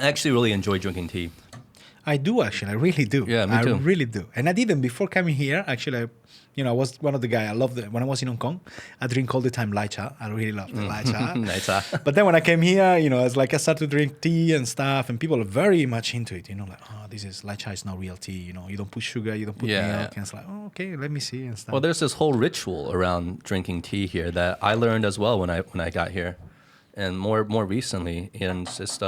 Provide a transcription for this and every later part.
I actually really enjoy drinking tea. I do actually. I really do. Yeah, me too. I really do. And I didn't before coming here. Actually, I was one of the guys. I loved it. When I was in Hong Kong, I drink all the time lai cha. I really love the lai cha. Nice. But then when I came here, it's like I started to drink tea and stuff, and people are very much into it. Like, oh, this is lai cha is not real tea. You don't put sugar, you don't put milk, and it's like, oh, okay, let me see and stuff. Well, there's this whole ritual around drinking tea here that I learned as well when I got here, and more recently, and it's just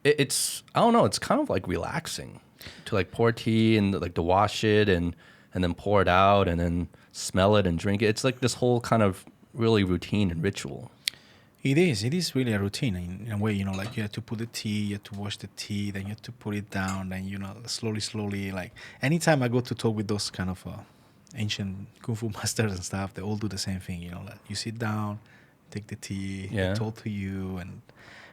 it's I don't know, it's kind of like relaxing to like pour tea and like to wash it and then pour it out and then smell it and drink it. It's like this whole kind of really routine and ritual. It is really a routine in a way, like you have to put the tea, you have to wash the tea, then you have to put it down, then, slowly, like anytime I go to talk with those kind of ancient Kung Fu masters and stuff, they all do the same thing, like you sit down, take the tea, they talk to you, and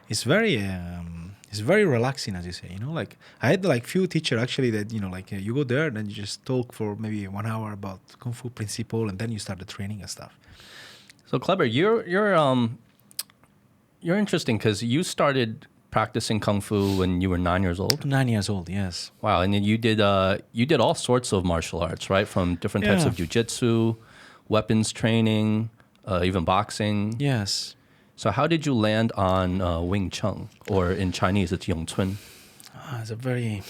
it's very relaxing, as you say, like I had like few teachers actually that, like you go there and then you just talk for maybe 1 hour about Kung Fu principle and then you start the training and stuff. So Kleber, you're interesting because you started practicing Kung Fu when you were 9 years old? 9 years old, yes. Wow, and then you did all sorts of martial arts, right? From different types of jiu-jitsu, weapons training, even boxing. Yes. So how did you land on Wing Chun, or in Chinese it's Yong Cun? It's a very,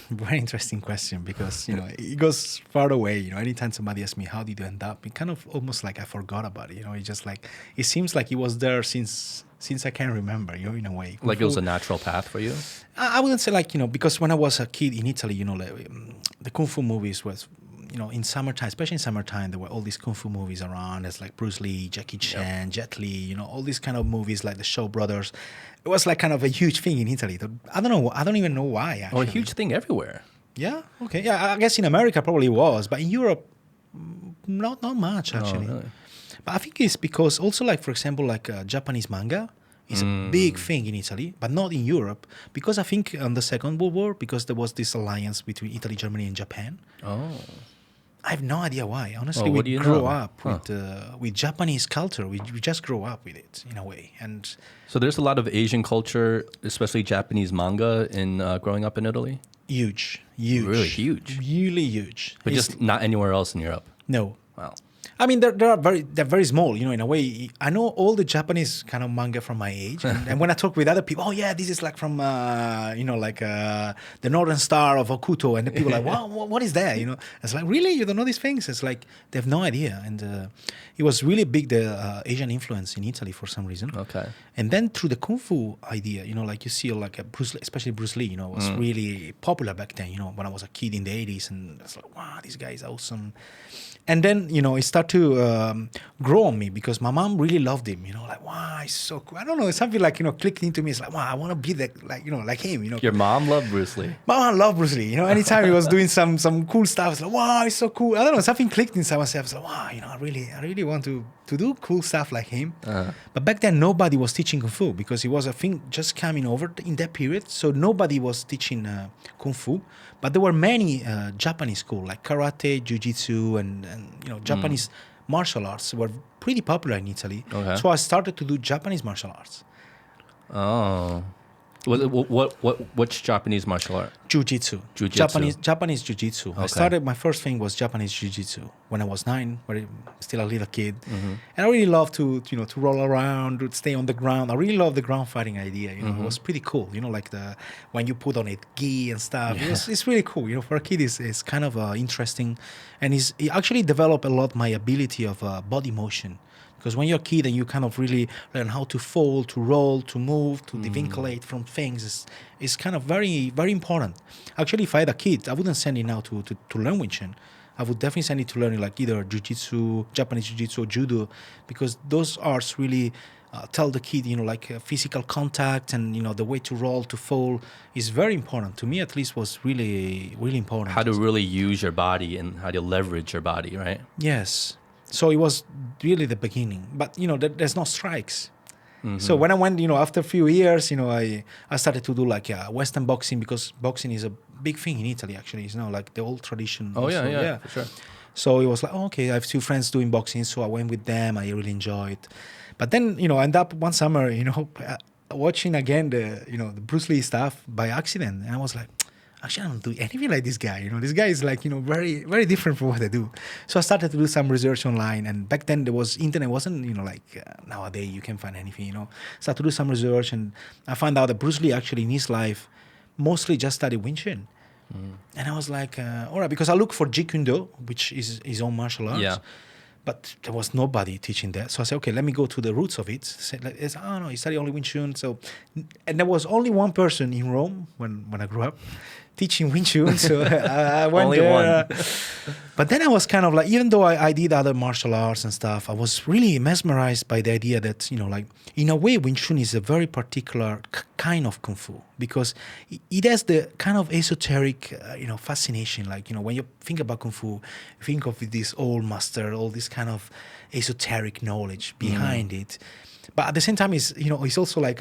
very interesting question because, it goes far away. Anytime somebody asks me, how did you end up? It kind of almost like I forgot about it. It's just like, it seems like it was there since I can remember, in a way. Like it was a natural path for you? I wouldn't say like, because when I was a kid in Italy, the Kung Fu movies was, in summertime, especially in summertime, there were all these Kung Fu movies around. There's like Bruce Lee, Jackie Chan, Jet Li, all these kind of movies like the Shaw Brothers. It was like kind of a huge thing in Italy. I don't know. I don't even know why, actually. Oh, a huge thing everywhere. Yeah, okay. Yeah, I guess in America probably was, but in Europe, not much, actually. Oh, really? But I think it's because also like, for example, like Japanese manga is a big thing in Italy, but not in Europe. Because I think on the Second World War, because there was this alliance between Italy, Germany, and Japan. Oh. I have no idea why. Honestly, what we do you grew know? up with Japanese culture. We just grow up with it in a way. And So there's a lot of Asian culture, especially Japanese manga, in growing up in Italy? huge. Really huge? Really huge. But just not anywhere else in Europe? No. Wow. I mean, they're very small, in a way. I know all the Japanese kind of manga from my age. And when I talk with other people, oh, yeah, this is like from, the Northern Star of Hokuto. And the people are like, wow, what is that? It's like, really? You don't know these things? It's like, they have no idea. And it was really big, the Asian influence in Italy for some reason. Okay. And then through the Kung Fu idea, like you see like Bruce Lee, especially Bruce Lee, was really popular back then, when I was a kid in the 80s. And it's like, wow, this guy is awesome. And then, it started to grow on me because my mom really loved him, like, wow, he's so cool. I don't know, something like, clicked into me. It's like, wow, I want to be like him, Your mom loved Bruce Lee? My mom loved Bruce Lee, anytime he was doing some cool stuff, it's like, wow, he's so cool. I don't know, something clicked inside myself. It's like, wow, I really want to do cool stuff like him. But back then, nobody was teaching Kung Fu because it was a thing just coming over in that period. So nobody was teaching Kung Fu. But there were many Japanese schools like karate, jiu-jitsu, and Japanese martial arts were pretty popular in Italy. Okay. So I started to do Japanese martial arts. Oh. Which Japanese martial art? Jiu-jitsu. Japanese jiu-jitsu. Okay. My first thing was Japanese jiu-jitsu when I was 9, still a little kid. And I really loved to roll around, to stay on the ground. I really love the ground fighting idea. It was pretty cool. Like when you put on it gi and stuff. Yeah. It's really cool. For a kid, it's kind of interesting. And it actually developed a lot my ability of body motion. Because when you're a kid and you kind of really learn how to fall, to roll, to move, to devinculate from things, it's kind of very, very important. Actually, if I had a kid, I wouldn't send it now to learn Wing Chun. I would definitely send it to learn like either jiu-jitsu, Japanese jiu-jitsu, or judo, because those arts really tell the kid, physical contact and, the way to roll, to fall is very important. To me, at least, was really, really important. How to really use your body and how to leverage your body, right? Yes. So it was really the beginning. But, there's no strikes. So when I went, after a few years, I started to do like Western boxing because boxing is a big thing in Italy, actually. It's like the old tradition. Oh, also. yeah, for sure. So it was like, okay, I have 2 friends doing boxing. So I went with them. I really enjoyed. But then, I ended up one summer, watching again the Bruce Lee stuff by accident, and I was like, actually, I don't do anything like this guy. This guy is like very very different from what I do. So I started to do some research online, and back then there was internet wasn't like nowadays you can find anything. Started to do some research, and I found out that Bruce Lee actually in his life mostly just studied Wing Chun. And I was like, all right, because I look for Jeet Kune Do, which is his own martial arts. Yeah. But there was nobody teaching that. So I said, okay, let me go to the roots of it. Oh, no, he studied only Wing Chun. And there was only one person in Rome when I grew up teaching Wing Chun. So I went Only there. one. But then I was kind of like, even though I did other martial arts and stuff, I was really mesmerized by the idea that, like, in a way, Wing Chun is a very particular kind of Kung Fu because it has the kind of esoteric, fascination. Like, when you think about Kung Fu, you think of this old master, all this kind of esoteric knowledge behind it. But at the same time, it's also like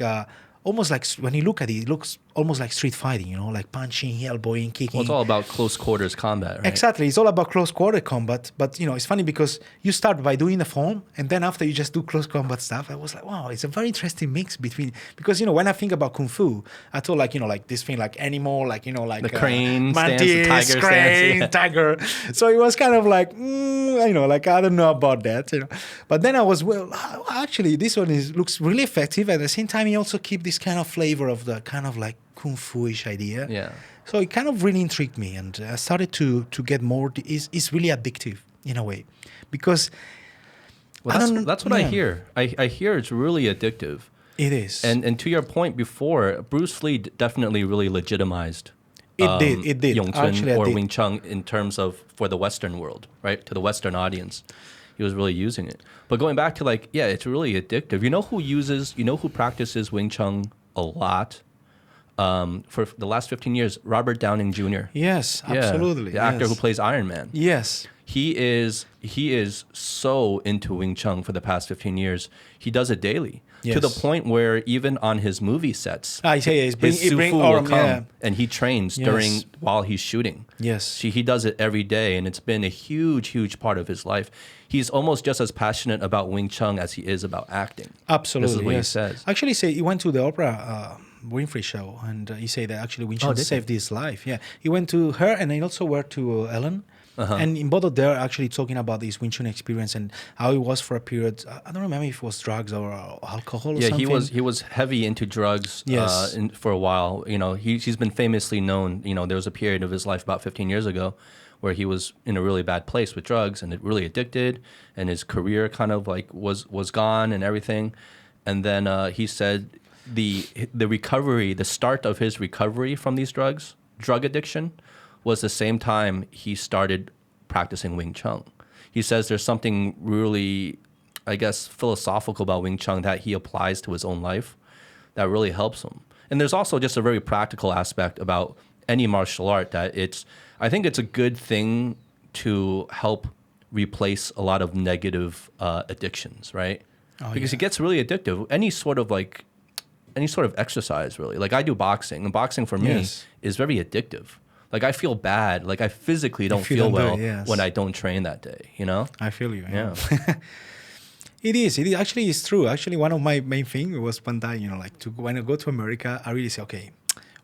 almost like when you look at it looks almost like street fighting, like punching, elbowing, kicking. Well, it's all about close quarters combat, right? Exactly. It's all about close quarter combat. But, it's funny because you start by doing the form and then after you just do close combat stuff. I was like, wow, it's a very interesting mix between, because, when I think about Kung Fu, I thought like this thing like animal, like, like the crane stance, mantis, the tiger crane, stance. Yeah. tiger. So it was kind of like, like, I don't know about that, But then I was, well, actually, this one looks really effective. At the same time, you also keep this kind of flavor of the kind of like Kung Fu-ish idea. Yeah. So it kind of really intrigued me, and I started to get more. It's really addictive in a way, because That's what I hear. I hear it's really addictive. It is. And to your point before, Bruce Lee definitely really legitimized It did. Yong Chun Actually, I or did. Wing Chun in terms of for the Western world, right? To the Western audience. He was really using it. But going back to it's really addictive. You know who practices Wing Chun a lot? For the last 15 years, Robert Downing Jr. Yes, Yeah, absolutely. the actor who plays Iron Man. Yes. He is so into Wing Chun for the past 15 years. He does it daily to the Yes. point where even on his movie sets, I say his Sifu will come and he trains Yes. while he's shooting. Yes. He does it every day, and it's been a huge part of his life. He's almost just as passionate about Wing Chun as he is about acting. Absolutely. This is what yes. he says. Actually, he went to the Oprah Winfrey show, and he said that actually Wing Chun did he? saved his life. Yeah, he went to her, and he also went to Ellen. Uh-huh. And in both of them, actually talking about this Wing Chun experience and how it was for a period. I don't remember if it was drugs or alcohol or something. He was heavy into drugs Yes. for a while. He's been famously known. There was a period of his life about 15 years ago where he was in a really bad place with drugs and it really addicted, and his career kind of was gone and everything. And then he said the recovery, the start of his recovery from these drug addiction, was the same time he started practicing Wing Chun. He says there's something really, I guess, philosophical about Wing Chun that he applies to his own life that really helps him. And there's also just a very practical aspect about any martial art that I think it's a good thing to help replace a lot of negative addictions, right? Because it gets really addictive. Any sort of exercise, really. Like I do boxing, and boxing for me Yes. is very addictive. Like I feel bad. Like I physically don't feel well yes. when I don't train that day. I feel you. Yeah. It is. Actually, it's true. Actually, one of my main things was one time, when I go to America, I really say, okay,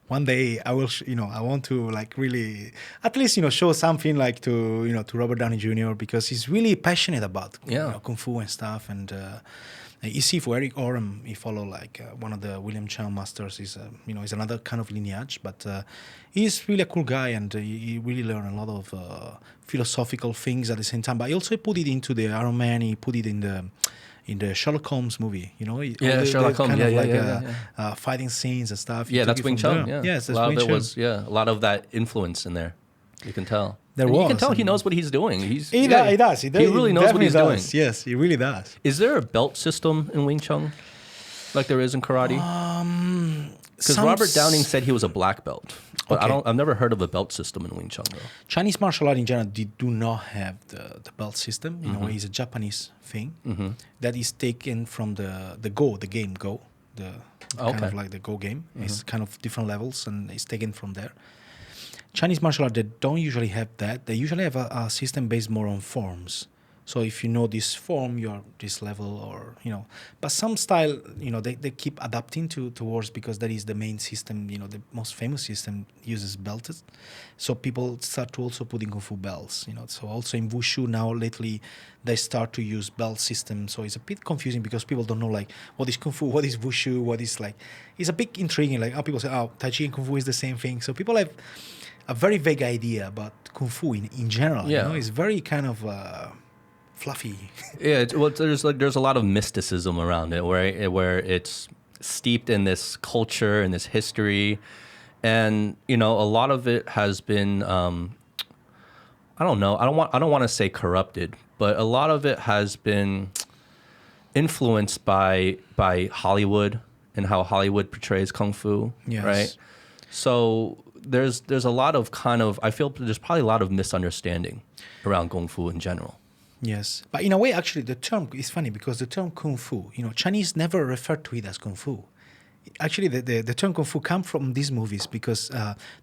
one day I will, I want to really, at least, show something to Robert Downey Jr. because he's really passionate about Kung Fu and stuff. And you see for Eric Oram, he follow one of the William Chow masters. Is is another kind of lineage, but he's really a cool guy, and he really learned a lot of philosophical things at the same time. But he also put it into the Iron Man. He put it in the Sherlock Holmes movie. Sherlock Holmes. Kind of fighting scenes and stuff. Yeah, that's Wing Chun. Yeah. Yes, that's a lot Wing of it Chun. was a lot of that influence in there. You can tell. You can was, tell he knows what he's doing. He does. He really knows what he's doing. Yes, he really does. Is there a belt system in Wing Chun, like there is in karate? Because Robert Downing said he was a black belt, but Okay. I've never heard of a belt system in Wing Chun though. Chinese martial art in general, they do not have the belt system. It's a Japanese thing that is taken from the game Go, kind of like the Go game. It's kind of different levels, and it's taken from there. Chinese martial art, they don't usually have that. They usually have a system based more on forms. So if you know this form, you're this level, or But some style, they keep adapting towards, because that is the main system. The most famous system uses belts. So people start to also put in Kung Fu belts. So also in Wushu now lately, they start to use belt system. So it's a bit confusing because people don't know like what is Kung Fu, what is Wushu, what is like. It's a bit intriguing. Like how people say, oh, Tai Chi and Kung Fu is the same thing. So people have a very vague idea about Kung Fu in general. Yeah. It's very kind of fluffy. Yeah, there's a lot of mysticism around it, where it's steeped in this culture and this history, and a lot of it has been I don't know, I don't want to say corrupted, but a lot of it has been influenced by Hollywood and how Hollywood portrays Kung Fu, Yes. right? So there's a lot of I feel there's probably a lot of misunderstanding around Kung Fu in general. Yes, but in a way, actually, the term is funny because the term Kung Fu, Chinese never referred to it as Kung Fu. Actually, the term Kung Fu comes from these movies because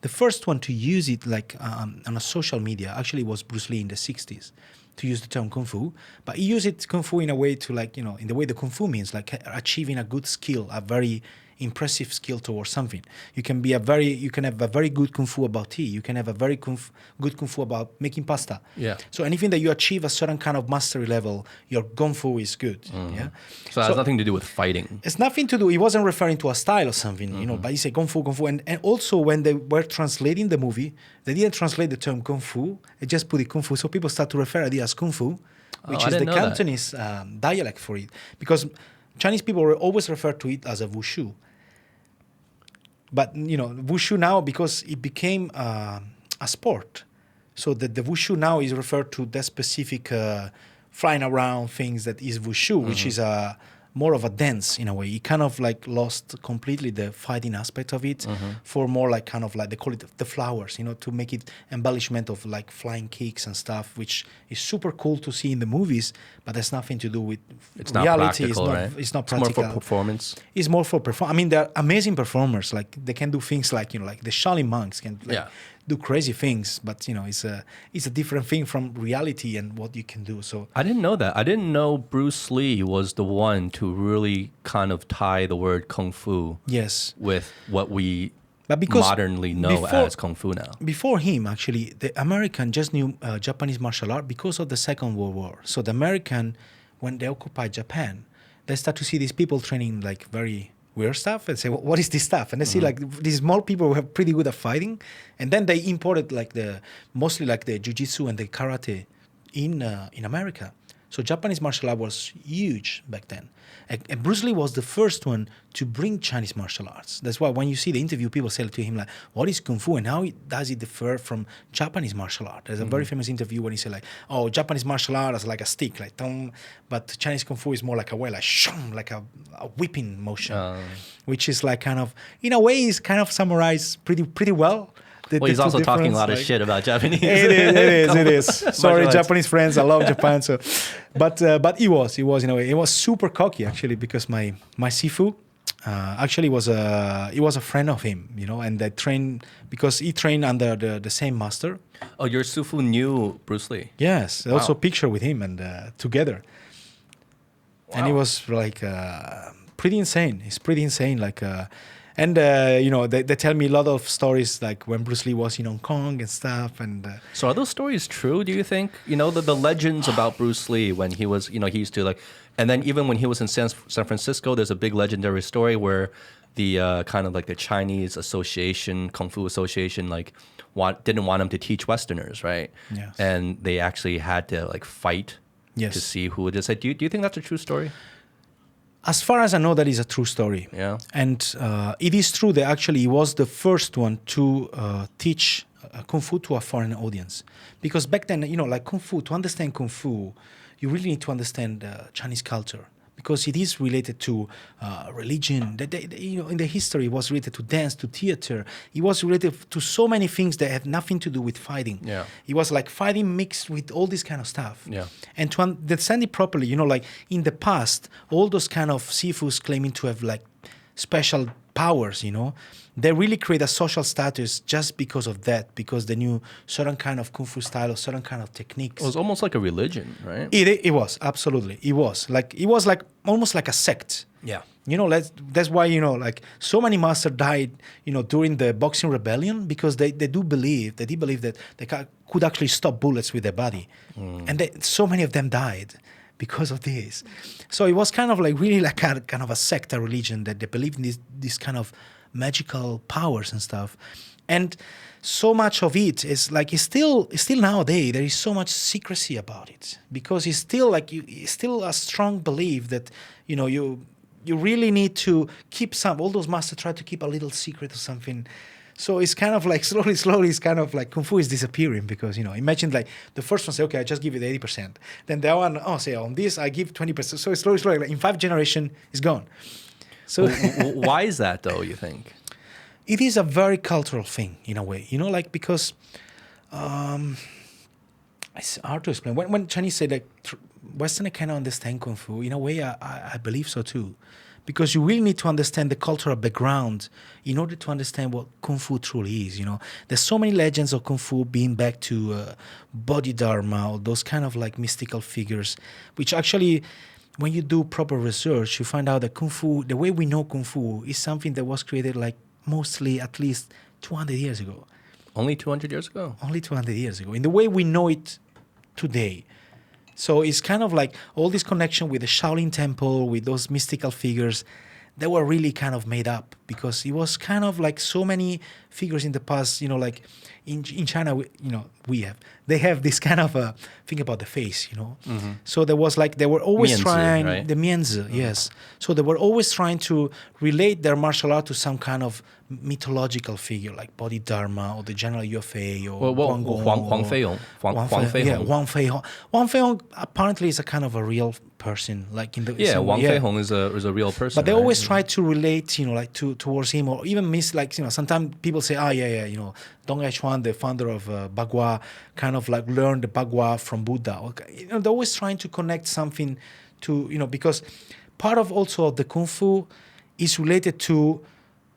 the first one to use it like on a social media actually was Bruce Lee in the 60s to use the term Kung Fu. But he used it Kung Fu in a way to like, in the way the Kung Fu means like achieving a good skill, a very impressive skill towards something. You can have a very good Kung Fu about tea. You can have a very good Kung Fu about making pasta. Yeah. So anything that you achieve a certain kind of mastery level, your Kung Fu is good. Mm-hmm. Yeah. So it has nothing to do with fighting. It's nothing to do. He wasn't referring to a style or something, but he said Kung Fu, Kung Fu. And also when they were translating the movie, they didn't translate the term Kung Fu. They just put it Kung Fu. So people start to refer to it as Kung Fu, which is the Cantonese dialect for it. Because Chinese people were always referred to it as a Wushu. But, Wushu now, because it became a sport, so that the Wushu now is referred to that specific flying around things that is Wushu, which is more of a dance in a way. It kind of like lost completely the fighting aspect of it for more like kind of like, they call it the flowers, to make it embellishment of like flying kicks and stuff, which is super cool to see in the movies, but there's nothing to do with It's reality. Not practical, right? It's not It's practical. more for performance. It's more for performance. I mean, they're amazing performers. Like they can do things like like the Shaolin monks can do crazy things. But it's a different thing from reality and what you can do. So I didn't know that. I didn't know Bruce Lee was the one to really kind of tie the word Kung Fu yes, with what we but because modernly know as Kung Fu now. Before him, actually, the American just knew Japanese martial art because of the Second World War. So the American, when they occupied Japan, they start to see these people training like very weird stuff and say, what is this stuff? And they see like these small people who are pretty good at fighting. And then they imported like mostly like the jiu-jitsu and the karate in America. So Japanese martial art was huge back then. And Bruce Lee was the first one to bring Chinese martial arts. That's why when you see the interview, people say to him like, what is Kung Fu and how does it differ from Japanese martial art? There's a very famous interview when he said like, oh, Japanese martial art is like a stick, like tom, but Chinese Kung Fu is more like a way, like shum, like a whipping motion, which is like kind of, in a way, is kind of summarized pretty well. Well, he's also talking a lot of shit about Japanese. It is. Sorry, Japanese friends. I love Japan. So, but he was in a way. He was super cocky actually because my sifu actually was a friend of him, and they trained because he trained under the same master. Oh, your Sufu knew Bruce Lee? Yes. Wow. Also picture with him and together. Wow. And he was like pretty insane. He's pretty insane. Like. And, they tell me a lot of stories like when Bruce Lee was in Hong Kong and stuff. And so are those stories true, do you think? The legends about Bruce Lee when he was, he used to like, and then even when he was in San Francisco, there's a big legendary story where the kind of like the Chinese association, Kung Fu association, like didn't want him to teach Westerners, right? Yes. And they actually had to like fight to see who it is. Do you think that's a true story? As far as I know, that is a true story. Yeah. And it is true that actually he was the first one to teach Kung Fu to a foreign audience. Because back then, like Kung Fu, to understand Kung Fu, you really need to understand Chinese culture. Because it is related to religion. In the history, it was related to dance, to theater. It was related to so many things that have nothing to do with fighting. Yeah. It was like fighting mixed with all this kind of stuff. Yeah. And to understand it properly, like in the past, all those kind of sifus claiming to have like special powers, they really create a social status just because of that, because they knew certain kind of kung fu style or certain kind of techniques. It was almost like a religion, right? It was absolutely. It was like almost like a sect. Yeah. That's why like so many masters died during the Boxing Rebellion, because they did believe that they could actually stop bullets with their body, and so many of them died because of this. So it was kind of like really like a kind of a sect, a religion, that they believed in this kind of magical powers and stuff. And so much of it is like it's still nowadays there is so much secrecy about it, because it's still like it's still a strong belief that you really need to keep all those masters try to keep a little secret or something. So it's kind of like slowly it's kind of like Kung Fu is disappearing, because imagine like the first one say, okay, I just give it 80%, then the other one, say on this I give 20%. So it's slowly like in 5 generations it's gone. So Why is that though, you think? it is a very cultural thing in a way, like because it's hard to explain. When Chinese say like Westerner cannot understand Kung Fu, in a way I believe so too, because you really need to understand the cultural background in order to understand what Kung Fu truly is. There's so many legends of Kung Fu being back to Bodhidharma, or those kind of like mystical figures, which actually, when you do proper research, you find out that Kung Fu, the way we know Kung Fu, is something that was created like mostly at least 200 years ago. Only 200 years ago? Only 200 years ago, in the way we know it today. So it's kind of like all this connection with the Shaolin Temple, with those mystical figures, they were really kind of made up, because it was kind of like so many figures in the past, like in China, they have this kind of a thing about the face, Mm-hmm. So there was like, they were always Mianzi, trying, right? the Mianzi, yes. So they were always trying to relate their martial art to some kind of mythological figure, like Bodhidharma or the General Yue or Huang Feihong. Wang Feihong. Wang Feihong apparently is a kind of a real person, like in the Wang Feihong is a real person. but they right? always try to relate, like towards him, or even sometimes people say, Dong Chuan, the founder of Bagua, kind of like learned the Bagua from Buddha. Okay. They're always trying to connect something to, because part of also the Kung Fu is related to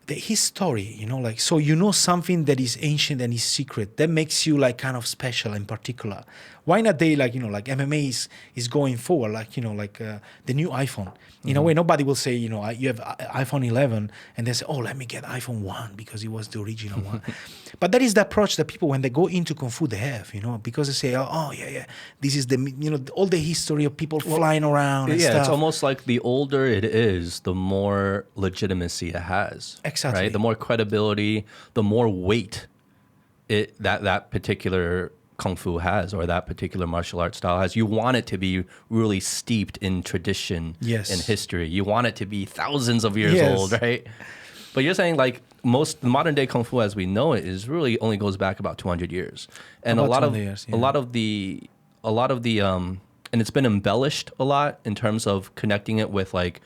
his story, like, so something that is ancient and is secret, that makes you like kind of special in particular. Why not they like MMA is going forward, like the new iPhone. In a way, nobody will say you have iPhone 11 and they say, oh, let me get iPhone 1 because it was the original one. But that is the approach that people, when they go into Kung Fu, they have, because they say, this is the all the history of people flying around and stuff. It's almost like the older it is, the more legitimacy it has. Exactly. Right? The more credibility, the more weight that particular Kung Fu has, or that particular martial art style has. You want it to be really steeped in tradition and history. You want it to be thousands of years old, right? But you're saying like most modern day Kung Fu as we know it is really only goes back about 200 years. And a lot of the and it's been embellished a lot in terms of connecting it with like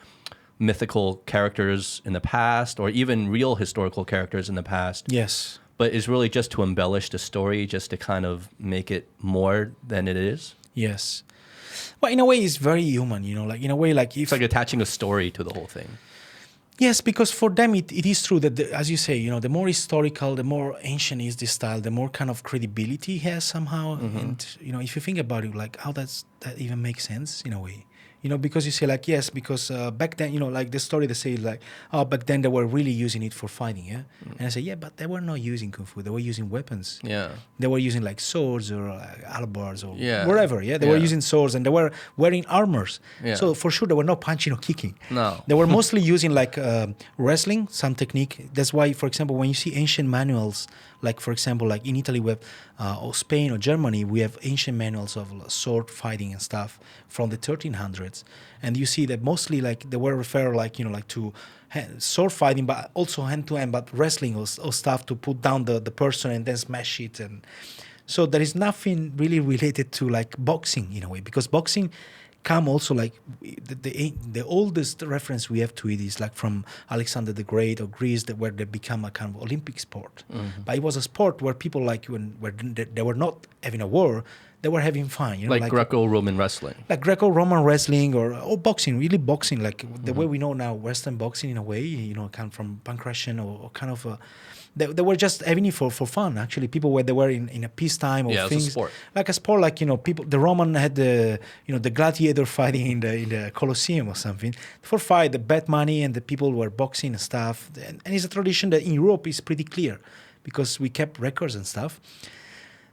mythical characters in the past, or even real historical characters in the past. Yes. But it's really just to embellish the story, just to kind of make it more than it is. Yes. Well, in a way, it's very human, like in a way, like if It's like attaching a story to the whole thing. Yes, because for them it is true that, as you say, the more historical, the more ancient is this style, the more kind of credibility it has somehow. And if you think about it, like how does that even make sense in a way? Because you say like, yes, because back then, like the story they say like, oh, back then they were really using it for fighting, yeah? And I say, yeah, but they were not using Kung Fu. They were using weapons. Yeah. They were using like swords or like halberds or Yeah. whatever, yeah? They were using swords and they were wearing armors. Yeah. So for sure they were not punching or kicking. No. They were mostly using like wrestling, some technique. That's why, for example, when you see ancient manuals, like for example, like in Italy we have, or Spain or Germany, we have ancient manuals of sword fighting and stuff from the 1300s. And you see that mostly like they were referred like, like to sword fighting, but also hand to hand, but wrestling or stuff to put down the person and then smash it. And so there is nothing really related to like boxing in a way, because boxing come also like the oldest reference we have to it is like from Alexander the Great or Greece, where they become a kind of Olympic sport. But it was a sport where people like they were not having a war, they were having fun, like Greco-Roman wrestling. Like Greco-Roman wrestling or boxing, really boxing, like the way we know now, Western boxing in a way, kind of from pancration or kind of they were just having it for fun. Actually, people where they were in a peacetime or It's things a sport. like a sport, like people. The Roman had the gladiator fighting in the Colosseum or something for fight, the bet money, and the people were boxing and stuff. And it's a tradition that in Europe is pretty clear because we kept records and stuff.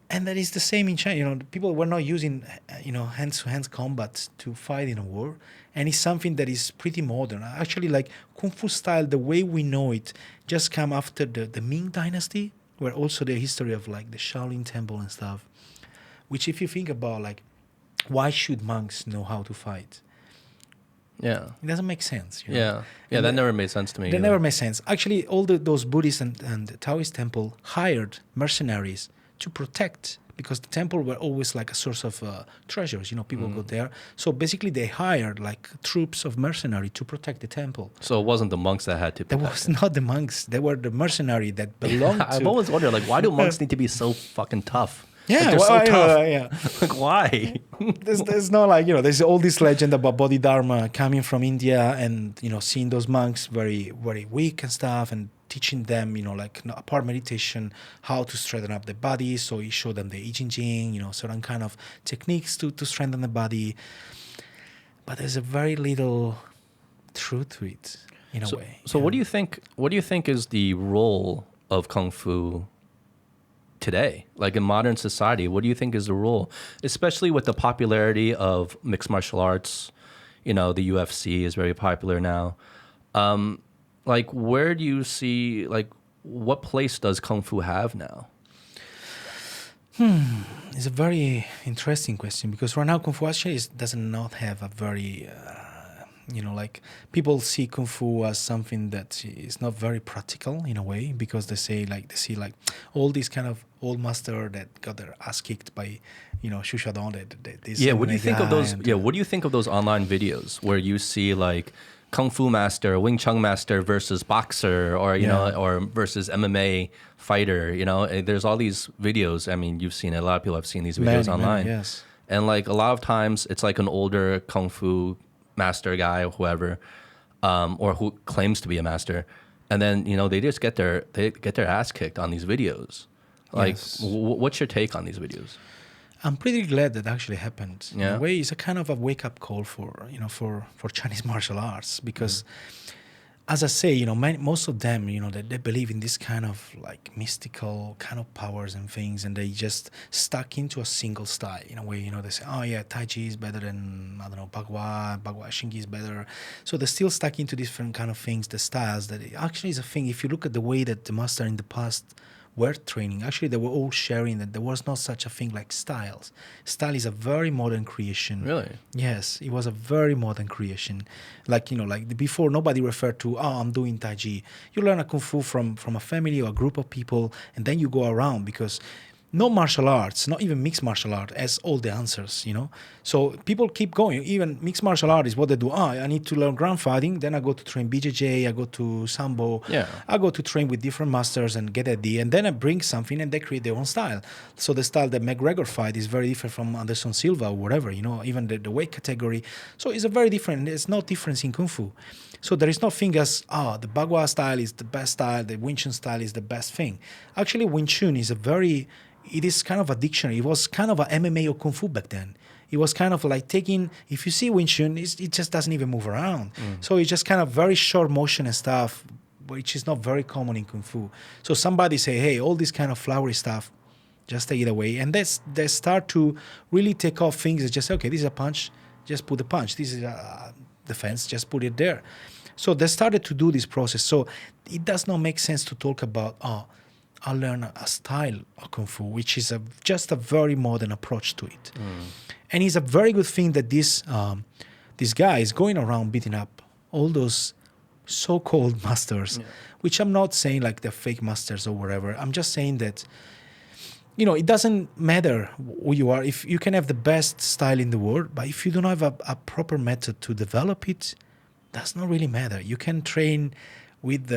And that is the same in China. People were not using, hands-to-hand combat to fight in a war. And it's something that is pretty modern. Actually, like Kung Fu style, the way we know it, just come after the Ming Dynasty, where also the history of like the Shaolin Temple and stuff. Which, if you think about, like, why should monks know how to fight? Yeah. It doesn't make sense. Yeah. Yeah, that never made sense to me. That either. never made sense. Actually, all those Buddhist and Taoist temple hired mercenaries to protect, because the temple were always like a source of treasures. People go there. So basically, they hired like troops of mercenary to protect the temple. So it wasn't the monks that had to That protect was it. not the monks. They were the mercenary that belonged to. I've always wondered, like, why do monks need to be so fucking tough? Yeah, Like, they're so tough. yeah. Like, why? There's not like, there's all this legend about Bodhidharma coming from India and, seeing those monks very, very weak and stuff and teaching them, like apart meditation, how to straighten up the body. So he showed them the I Ching Ching, certain kind of techniques to strengthen the body. But there's a very little truth to it in a way. So what do you think is the role of Kung Fu today? Like in modern society, what do you think is the role? Especially with the popularity of mixed martial arts, the UFC is very popular now. Like, where do you see, like, what place does Kung Fu have now? It's a very interesting question because right now Kung Fu actually does not have a very, like people see Kung Fu as something that is not very practical in a way because they see like all these kind of old master that got their ass kicked by, Shushadong. What do you think of those? What do you think of those online videos where you see like Kung Fu master, Wing Chun master versus boxer, or or versus MMA fighter? There's all these videos. I mean, you've seen it. A lot of people have seen these videos online. Yes. And like a lot of times, it's like an older Kung Fu master guy or whoever, or who claims to be a master, and then they just get their ass kicked on these videos. Like, Yes. What's your take on these videos? I'm pretty glad that actually happened. In Yeah. a way, it's a kind of a wake-up call for Chinese martial arts because, as I say, most of them, they believe in this kind of like mystical kind of powers and things, and they just stuck into a single style. In a way, they say, oh yeah, Tai Chi is better than Bagua Shingi is better. So they're still stuck into different kind of things, the styles. That actually is a thing. If you look at the way that the master in the past were training, actually they were all sharing that there was not such a thing like styles. Style is a very modern creation. Really? Yes, it was a very modern creation. Like, before nobody referred to, I'm doing Tai Chi. You learn a Kung Fu from a family or a group of people, and then you go around because no martial arts, not even mixed martial art, has all the answers, So people keep going. Even mixed martial art is what they do. I need to learn ground fighting. Then I go to train BJJ. I go to Sambo. Yeah. I go to train with different masters and get idea. And then I bring something and they create their own style. So the style that McGregor fight is very different from Anderson Silva or whatever, even the weight category. So it's a very different. There's no difference in Kung Fu. So there is no thing as, the Bagua style is the best style. The Wing Chun style is the best thing. Actually, Wing Chun is it is kind of a dictionary. It was kind of a MMA or Kung Fu back then. It was kind of like taking, if you see Wing Chun, it just doesn't even move around. So it's just kind of very short motion and stuff, which is not very common in Kung Fu. So somebody say, hey, all this kind of flowery stuff, just take it away. And they start to really take off things and just say, okay, this is a punch, just put the punch. This is a defense, just put it there. So they started to do this process. So it does not make sense to talk about, I learn a style of Kung Fu, which is just a very modern approach to it. And it's a very good thing that this guy is going around beating up all those so-called masters, which I'm not saying like they're fake masters or whatever. I'm just saying that, it doesn't matter who you are. If you can have the best style in the world, but if you don't have a proper method to develop it, does not really matter. You can train with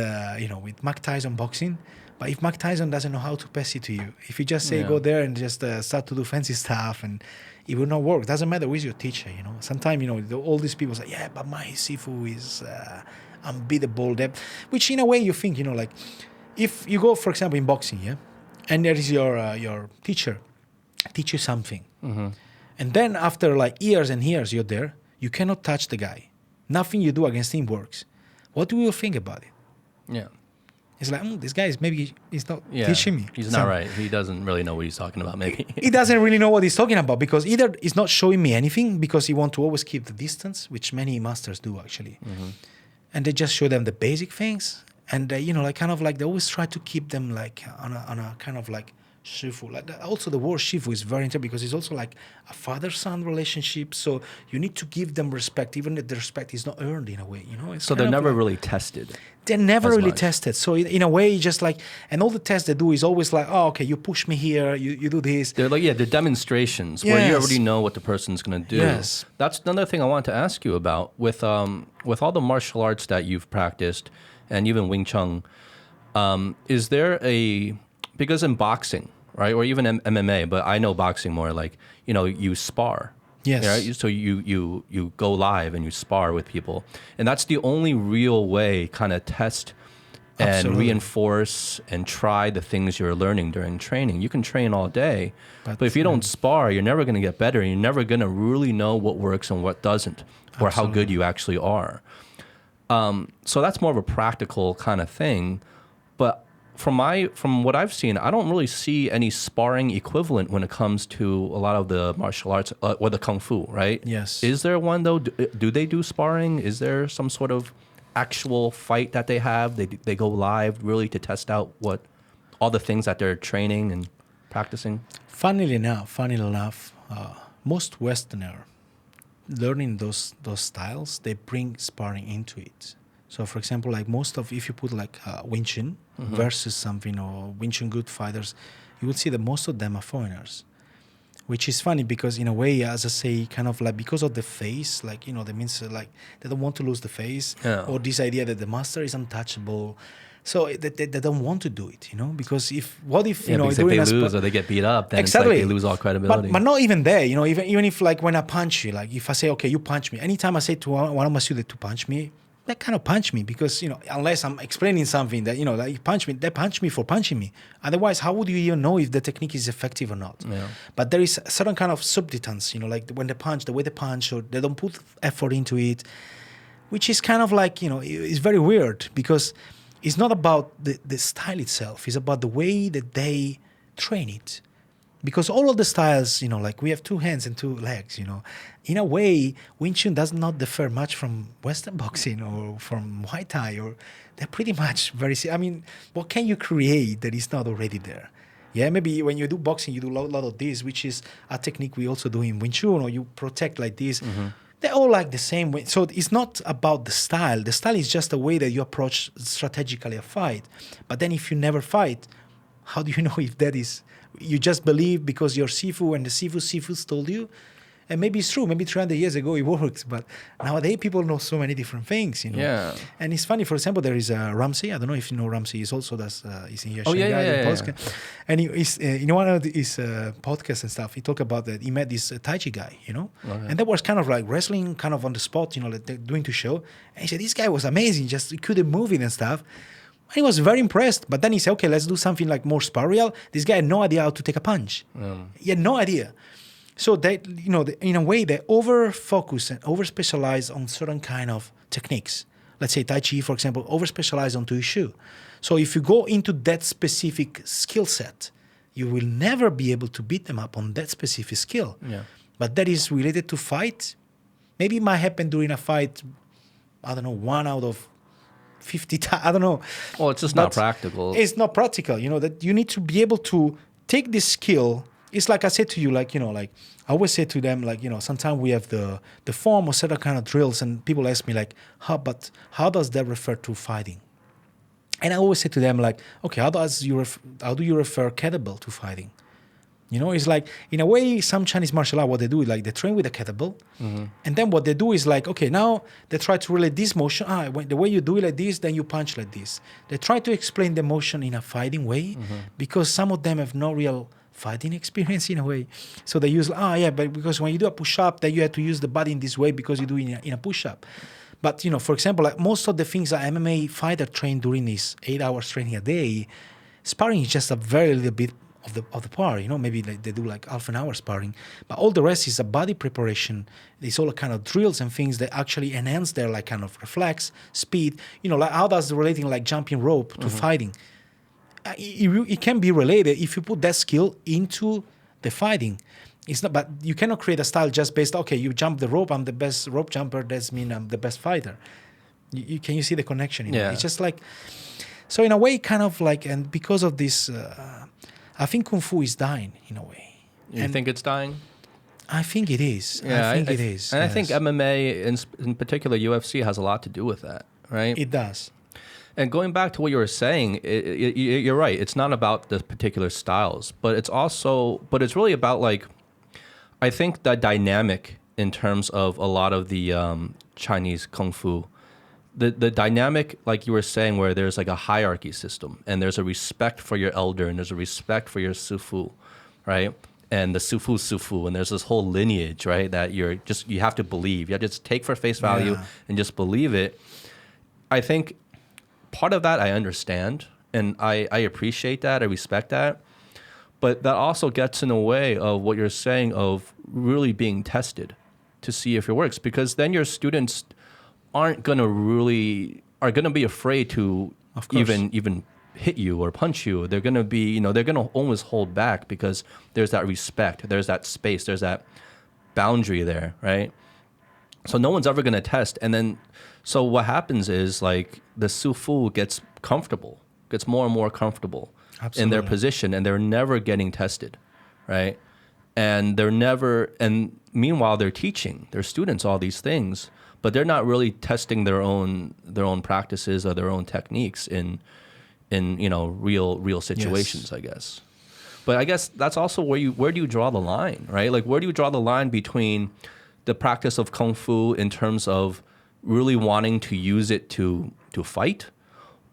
with Mike Tyson boxing. But if Mike Tyson doesn't know how to pass it to you, if you just say go there and just start to do fancy stuff, and it will not work. Doesn't matter who's your teacher. Sometimes all these people say, yeah, but my sifu is unbeatable. Which in a way you think like if you go, for example, in boxing, and there is your teacher teach you something, and then after like years and years you're there, you cannot touch the guy. Nothing you do against him works. What do you think about it? Yeah. It's like, this guy he's not teaching me. He's not right. He doesn't really know what he's talking about, maybe. He doesn't really know what he's talking about, because either he's not showing me anything because he wants to always keep the distance, which many masters do actually. And they just show them the basic things. And they, they always try to keep them like on a kind of like shifu. Also the word shifu is very interesting because it's also like a father-son relationship. So you need to give them respect, even if the respect is not earned in a way. So they're never really tested. They're never really much. tested. So in a way, just like, and all the tests they do is always like, oh, okay, you push me here, you do this. They're like, they're demonstrations where you already know what the person's going to do. Yes. That's another thing I wanted to ask you about with all the martial arts that you've practiced and even Wing Chun. Is there because in boxing, right, or even MMA, but I know boxing more, like, you spar. Yes. Right? So you go live and you spar with people. And that's the only real way kind of test and Absolutely. reinforce and try the things you're learning during training. You can train all day, but if you don't spar, you're never going to get better. You're never going to really know what works and what doesn't, or how good you actually are. So that's more of a practical kind of thing. But from what I've seen, I don't really see any sparring equivalent when it comes to a lot of the martial arts or the kung fu, right? Yes. Is there one though? Do they do sparring? Is there some sort of actual fight that they have? They go live really to test out what all the things that they're training and practicing? Funnily enough, most Westerner learning those styles, they bring sparring into it. So, for example, like if you put like Wing Chun versus something, or Wing Chun good fighters, you will see that most of them are foreigners, which is funny because in a way, as I say, kind of like because of the face, like, that means like they don't want to lose the face, or this idea that the master is untouchable. So they don't want to do it, because because if they lose or they get beat up, then exactly. It's like they lose all credibility. But not even there, even if like when I punch you, like if I say, okay, you punch me, anytime I say to one of my students to punch me, they kind of punch me because, unless I'm explaining something that, like you punch me, they punch me for punching me. Otherwise, how would you even know if the technique is effective or not? Yeah. But there is a certain kind of subdistance, like when they punch, the way they punch, or they don't put effort into it, which is kind of like, it's very weird because it's not about the style itself. It's about the way that they train it. Because all of the styles, like we have 2 hands and 2 legs, in a way, Wing Chun does not differ much from Western boxing or from Muay Thai, or they're pretty much what can you create that is not already there? Yeah, maybe when you do boxing, you do a lot of this, which is a technique we also do in Wing Chun, or you protect like this. They're all like the same way. So it's not about the style. The style is just the way that you approach strategically a fight. But then if you never fight, how do you know if that is... You just believe because your Sifu and the Sifus told you, and maybe it's true. Maybe 300 years ago it works, but nowadays people know so many different things. Yeah. And it's funny. For example, there is Ramsey. I don't know if you know Ramsey. He's also he's in here. Yeah. And he's in one of his podcasts and stuff. He talked about that he met this Tai Chi guy, and that was kind of like wrestling, kind of on the spot, like they're doing to show. And he said this guy was amazing. Just he couldn't move it and stuff. He was very impressed, but then he said, okay, let's do something like more sparreal. This guy had no idea how to take a punch. He had no idea. So they, in a way, they over-focus and over-specialize on certain kind of techniques. Let's say Tai Chi, for example, over-specialize on Tuishu. So if you go into that specific skill set, you will never be able to beat them up on that specific skill. Yeah. But that is related to fight. Maybe it might happen during a fight, I don't know, 1 out of 50 times, I don't know. Well, it's just not practical. It's not practical, that you need to be able to take this skill. It's like I said to you, like, I always say to them, like, sometimes we have the form or certain kind of drills, and people ask me, like, how does that refer to fighting? And I always say to them, like, okay, how do you refer kettlebell to fighting? You know, it's like, in a way, some Chinese martial art, what they do is like they train with a kettlebell. And then what they do is like, okay, now they try to relate this motion. The way you do it like this, then you punch like this. They try to explain the motion in a fighting way because some of them have no real fighting experience in a way. So they use, but because when you do a push-up, then you have to use the body in this way because you do it in a push-up. But, you know, for example, like most of the things that MMA fighter train during this 8 hours training a day, sparring is just a very little bit of the part, you know, maybe like they do like half an hour sparring, but all the rest is a body preparation. It's all kind of drills and things that actually enhance their like kind of reflex, speed, you know, like how does the relating like jumping rope to fighting? It can be related if you put that skill into the fighting. It's not, but you cannot create a style just based, okay, you jump the rope, I'm the best rope jumper, that's mean I'm the best fighter. Can you see the connection? Yeah. It's just like, so in a way, kind of like, and because of this, I think Kung Fu is dying in a way. You think it's dying? I think it is. Yeah, I think it is. And yes. I think MMA, in particular UFC, has a lot to do with that, right? It does. And going back to what you were saying, you're right. It's not about the particular styles, but it's really about like, I think the dynamic in terms of a lot of the Chinese Kung Fu, the dynamic, like you were saying, where there's like a hierarchy system and there's a respect for your elder and there's a respect for your Sifu, right? And the Sifu, and there's this whole lineage, right? That you have to believe. You have to just take for face value and just believe it. I think part of that I understand and I appreciate that. I respect that. But that also gets in the way of what you're saying of really being tested to see if it works, because then your students are going to be afraid to even hit you or punch you. They're going to be, you know, they're going to always hold back because there's that respect, there's that space, there's that boundary there, right? So no one's ever going to test. And then, so what happens is like the Sifu gets more and more comfortable. Absolutely. In their position, and they're never getting tested, right? And meanwhile they're teaching their students all these things, but they're not really testing their own practices or their own techniques in you know real situations, I guess. But I guess that's also where do you draw the line, right? Like where do you draw the line between the practice of Kung Fu in terms of really wanting to use it to fight,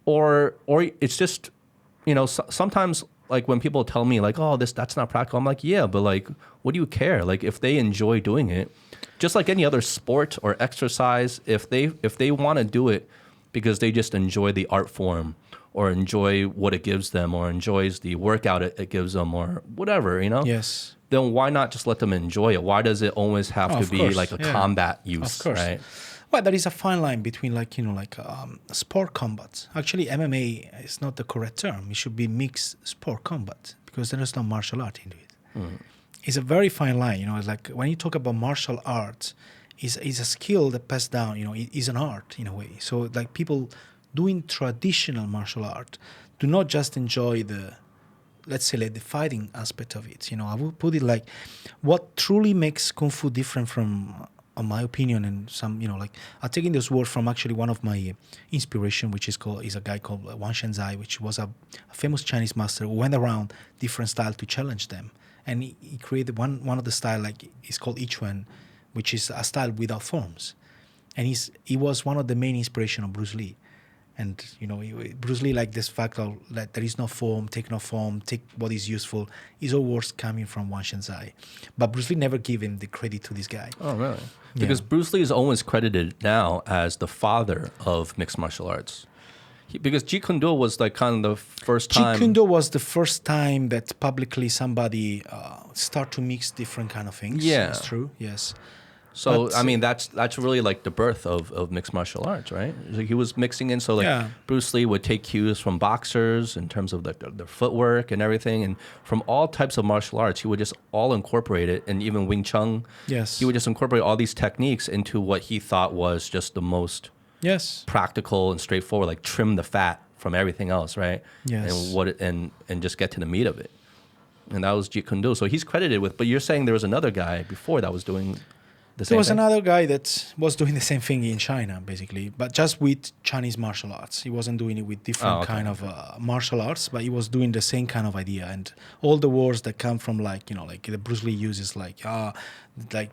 or it's just, you know, sometimes like when people tell me like, oh, that's not practical, I'm like, yeah, but like, what do you care? Like if they enjoy doing it, just like any other sport or exercise, if they want to do it because they just enjoy the art form or enjoy what it gives them or enjoys the workout it gives them or whatever, you know? Yes. Then why not just let them enjoy it? Why does it always have to be like a combat use, right? Well, there is a fine line between like, you know, like sport combat. Actually, MMA is not the correct term. It should be mixed sport combat because there is no martial art into it. It's a very fine line. You know, it's like when you talk about martial arts, it's a skill that passed down, you know, it is an art in a way. So like people doing traditional martial art do not just enjoy let's say like the fighting aspect of it. You know, I would put it like what truly makes Kung Fu different from, on my opinion, and some, you know, like I'm taking this word from actually one of my inspiration, which is a guy called Wan Shenzai, which was a famous Chinese master who went around different styles to challenge them. And he created one of the style, like it's called Ichuan, which is a style without forms. And he was one of the main inspiration of Bruce Lee. And, you know, Bruce Lee, like this fact of that there is no form, take what is useful, is all words coming from Wan Shenzai. But Bruce Lee never gave him the credit to this guy. Oh, really? Because Bruce Lee is always credited now as the father of mixed martial arts. Because Jeet Kune Do was like kind of the first time. Jeet Kune Do was the first time that publicly somebody start to mix different kind of things. Yeah. That's true, yes. So, I mean, that's really like the birth of mixed martial arts, right? Like he was mixing in. So, like, Bruce Lee would take cues from boxers in terms of their footwork and everything. And from all types of martial arts, he would just all incorporate it. And even Wing Chun, he would just incorporate all these techniques into what he thought was just the most practical and straightforward, like trim the fat from everything else, right? Yes. And just get to the meat of it. And that was Jeet Kune Do. So he's credited with, but you're saying there was another guy before that was doing... the same There was thing? another guy that was doing the same thing in China, basically, but just with Chinese martial arts. He wasn't doing it with different okay. kind of martial arts, but he was doing the same kind of idea. And all the words that come from like the Bruce Lee uses like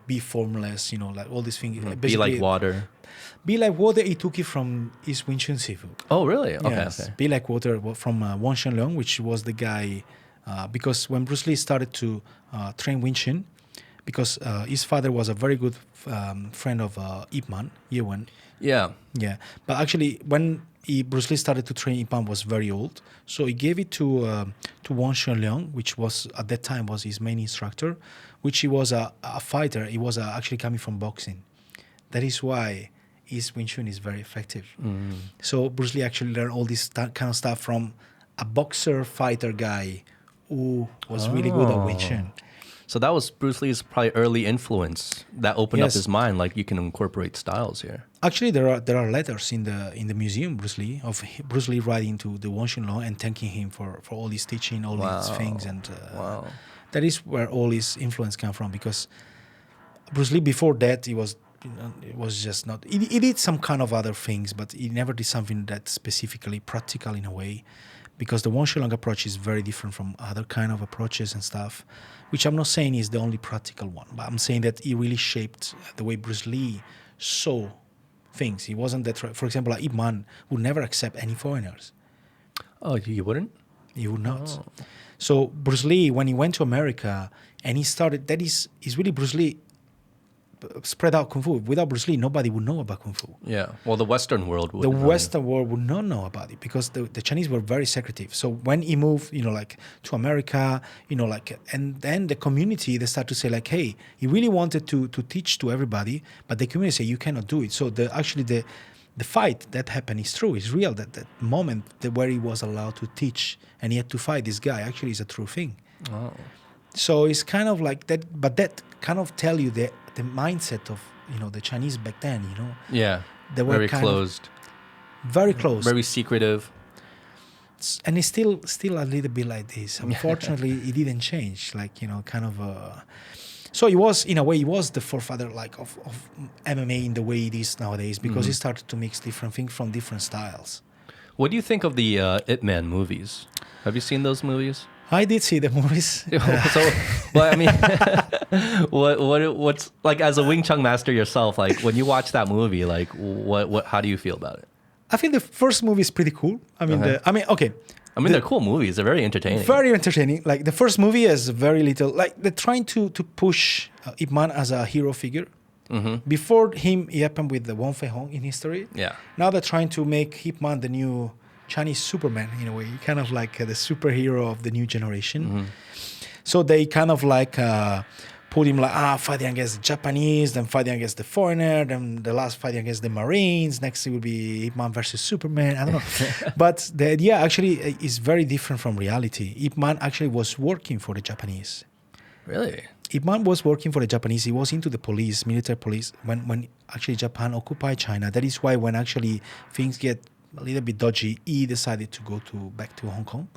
be formless, like all these things. Be like water. Be like water. He took it from his Wing Chun Sifu. Oh, really? Okay, Yes, okay. Be Like Water from Wan Kam Leung, which was the guy, because when Bruce Lee started to train Wing Chun, because his father was a very good friend of Ip Man, Yewen. Yeah. Yeah, but actually when Bruce Lee started to train, Ip Man was very old, so he gave it to Wan Kam Leung, which was at that time was his main instructor, which he was a fighter. He was actually coming from boxing. That is why his Wing Chun is very effective. So Bruce Lee actually learned all this kind of stuff from a boxer fighter guy who was really good at Wing Chun. So that was Bruce Lee's probably early influence that opened up Yes. his mind. Like you can incorporate styles here. Actually, there are letters in the museum Bruce Lee writing to the Wan Kam Leung and thanking him for all his teaching, all these things, and Wow. that is where all his influence come from. Because Bruce Lee before that it was just not. He did some kind of other things, but he never did something that specifically practical in a way. Because the Wan Kam Leung approach is very different from other kind of approaches and stuff, which I'm not saying is the only practical one, but I'm saying that he really shaped the way Bruce Lee saw things. He wasn't that. For example, like Ip Man would never accept any foreigners. Oh, you wouldn't? He would not. So Bruce Lee, when he went to America and he started, that is really Bruce Lee spread out Kung Fu. Without Bruce Lee, nobody would know about Kung Fu. Yeah. Well, the Western world would. The Western world would not know about it because the Chinese were very secretive. So when he moved, to America, and then the community, they start to say like, hey, he really wanted to teach to everybody, but the community say you cannot do it. So the fight that happened is true. It's real. That moment where he was allowed to teach and he had to fight this guy actually is a true thing. Oh. So it's kind of like that, but that kind of tell you the mindset of the Chinese back then. Yeah. They were Very kind of closed. very close, Very secretive. and it's still a little bit like this. Unfortunately, it didn't change. So he was, in a way, he was the forefather of MMA in the way it is nowadays because he started to mix different things from different styles. What do you think of the Ip Man movies? Have you seen those movies? I did see the movies. So, well, I mean, what's like as a Wing Chun master yourself? Like when you watch that movie, like what? How do you feel about it? I think the first movie is pretty cool. Okay. I mean, they're cool movies. They're very entertaining. Very entertaining. Like the first movie has very little. Like they're trying to push Ip Man as a hero figure. Mm-hmm. Before him, it happened with the Wong Fei Hong in history. Yeah. Now they're trying to make Ip Man the new Chinese Superman in a way, kind of like the superhero of the new generation. Mm-hmm. So they kind of like put him like fighting against the Japanese, then fighting against the foreigner, then the last fighting against the Marines. Next it will be Ip Man versus Superman. I don't know, but the idea actually is very different from reality. Ip Man actually was working for the Japanese. Really? Ip Man was working for the Japanese. He was into the police, military police, when actually Japan occupied China. That is why when actually things get a little bit dodgy, he decided to go back to Hong Kong.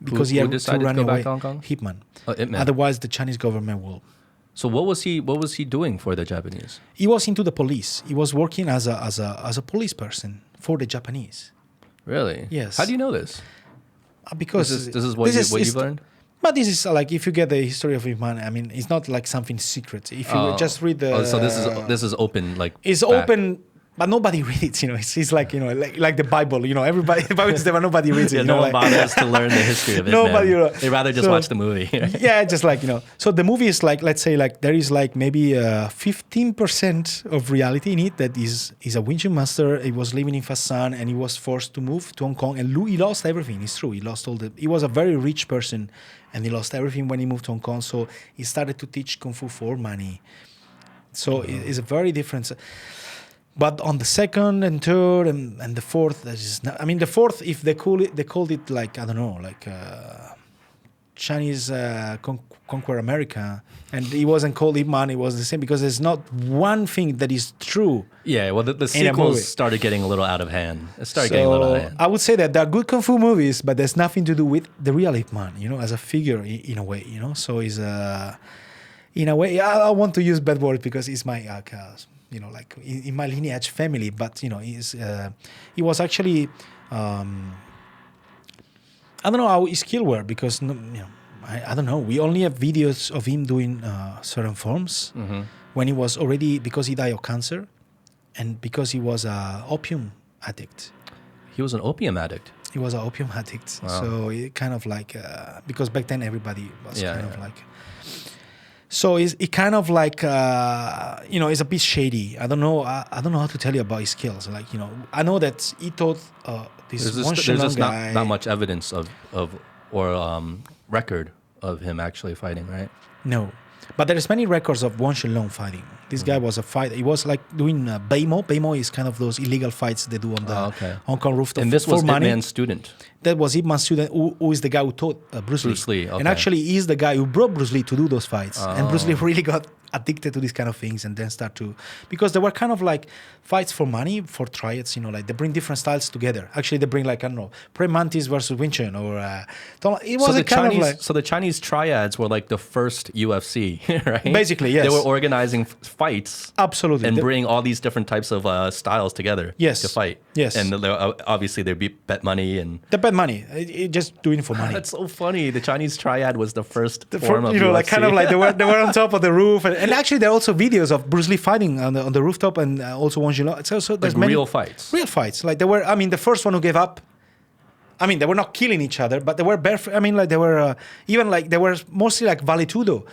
Because he had decided to run to go away. back to Hong Kong? Ip Man. Oh, Ip Man. Otherwise, the Chinese government will. So what was he doing for the Japanese? He was into the police. He was working as a police person for the Japanese. Really? Yes. How do you know this? Because This is what you've learned? But this is like if you get the history of Ip Man, I mean, it's not like something secret. If you just read the, so this is open like. It's fact. open. But nobody reads, it's like, like the Bible, everybody, the Bible is there, but nobody reads it. Yeah, no one bothers to learn the history of it. Nobody, They rather just watch the movie. Yeah, just like, So the movie is like, let's say like there is like maybe 15% of reality in it that he's a Wing Chun master. He was living in Fasan and he was forced to move to Hong Kong and he lost everything. It's true. He was a very rich person and he lost everything when he moved to Hong Kong. So he started to teach Kung Fu for money. So it's a very different. But on the second and third and the fourth, there's just not, I mean, the fourth, if they called it like, I don't know, like Chinese conquer America, and it wasn't called Ip Man, it was the same because there's not one thing that is true. Yeah, well, the movie. sequels started getting a little out of hand. It started getting a little out of hand. I would say that there are good Kung Fu movies, but there's nothing to do with the real Ip Man, as a figure in a way, So it's in a way, I want to use bad word because it's my like in my lineage family, but he was actually I don't know how his skill were because I don't know. We only have videos of him doing certain forms when he was already, because he died of cancer and because he was a opium addict. He was an opium addict. He was an opium addict. Wow. So it kind of like because back then everybody was of like. So it kind of like it's a bit shady. I don't know how to tell you about his skills. Like I know that he taught this one there's just guy. not much evidence of record of him actually fighting, right? No, but there's many records of Wan Kam Leung fighting. This guy was a fighter. He was like doing Beimo. Beimo is kind of those illegal fights they do on the Hong Kong rooftop. And this was Ip money. Man's student. That was Ip Man's student, who is the guy who taught Bruce Lee. Bruce Lee, okay. And actually, he's the guy who brought Bruce Lee to do those fights. And Bruce Lee really got addicted to these kind of things and then start to, because they were kind of like fights for money, for triads, like they bring different styles together. Actually, they bring like, I don't know, Prey Mantis versus Wing Chun or it was so the Chinese triads were like the first UFC, right? Basically, yes. They were organizing fights. Absolutely. And bring all these different types of styles together to fight. Yes. And obviously they bet money and... They bet money. Just doing it for money. That's so funny. The Chinese triad was the first form of UFC. Like kind of like they were on top of the roof. And actually there are also videos of Bruce Lee fighting on the rooftop and also Wan Kam Leung. So there's like many... real fights. Real fights. Like they were, the first one who gave up, they were not killing each other, but they were barefoot. Like they were, even like they were mostly like valetudo.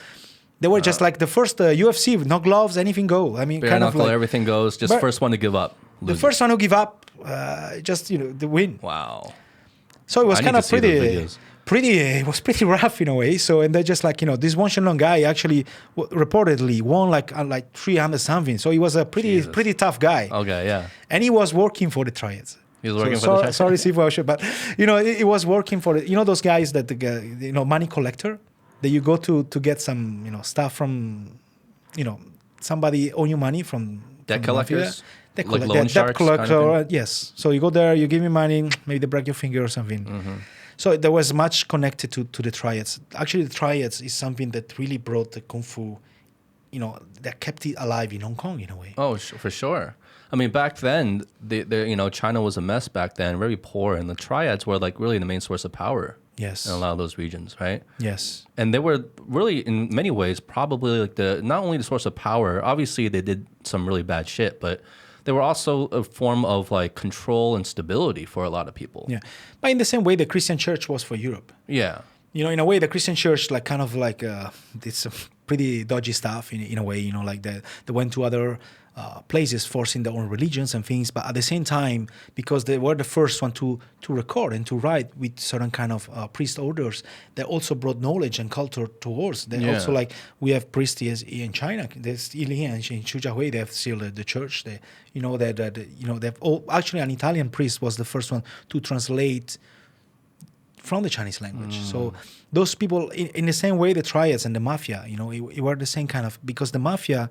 They were just like the first UFC with no gloves, anything go. Bare kind knuckle, of like, everything goes. Just first one to give up. The first one who give up, the win. Wow. So it was kind of it was pretty rough in a way. So, and they're just like, this Wan Kam Leung guy actually reportedly won like 300 something. So he was a pretty tough guy. Okay, yeah. And he was working for the triads. He was working for the triads? Sorry, Steve, but he was working for those guys that, money collector, that you go to get some, stuff from, somebody owe you money from debt collectors? Debt sharks collector, kind of yes. So you go there, you give me money, maybe they break your finger or something. Mm-hmm. So there was much connected to the triads. Actually, the triads is something that really brought the Kung Fu, that kept it alive in Hong Kong in a way. Oh, for sure. Back then, China was a mess back then, very poor, and the triads were like really the main source of power. Yes. In a lot of those regions, right? Yes. And they were really, in many ways, probably like not only the source of power. Obviously, they did some really bad shit, but they were also a form of like control and stability for a lot of people. Yeah, but in the same way the Christian church was for Europe. Yeah. In a way the Christian church like kind of like did some pretty dodgy stuff in a way. Like they went to other places forcing their own religions and things, but at the same time, because they were the first one to record and to write with certain kind of priest orders, they also brought knowledge and culture towards. They also like we have priests in China. There's still here in Shujiahui. They have still the church. They they've actually an Italian priest was the first one to translate from the Chinese language. So those people, in the same way, the triads and the mafia, it were the same kind of, because the mafia.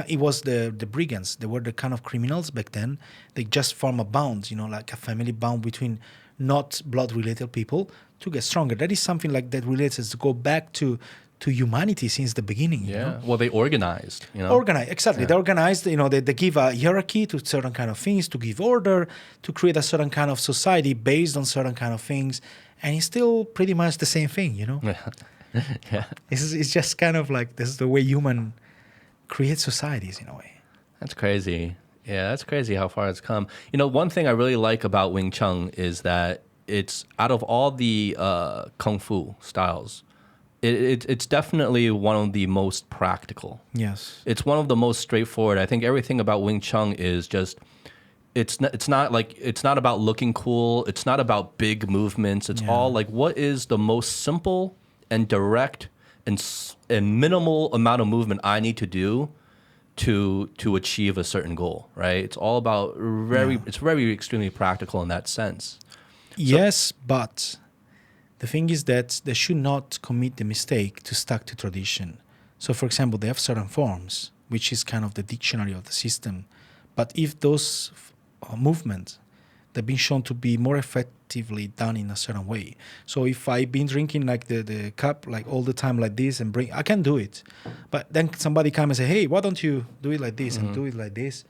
It was the brigands. They were the kind of criminals back then. They just form a bond, like a family bond between not blood-related people to get stronger. That is something like that relates us to go back to humanity since the beginning. Yeah. Well, they organized. Organized, exactly. Yeah. They organized. They give a hierarchy to certain kind of things, to give order, to create a certain kind of society based on certain kind of things, and it's still pretty much the same thing. Yeah. It's just kind of like this is the way human create societies in a way. That's crazy. Yeah, that's crazy how far it's come. One thing I really like about Wing Chun is that it's out of all the Kung Fu styles, it's definitely one of the most practical. Yes. It's one of the most straightforward. I think everything about Wing Chun is just, it's not about looking cool. It's not about big movements. It's all like what is the most simple and direct and minimal amount of movement I need to do to achieve a certain goal, right? It's all about it's very extremely practical in that sense. Yes, but the thing is that they should not commit the mistake to stuck to tradition. So for example, they have certain forms, which is kind of the dictionary of the system. But if those movements, they've been shown to be more effectively done in a certain way. So if I've been drinking like the cup like all the time like this and I can do it. But then somebody come and say, hey, why don't you do it like this and do it like this?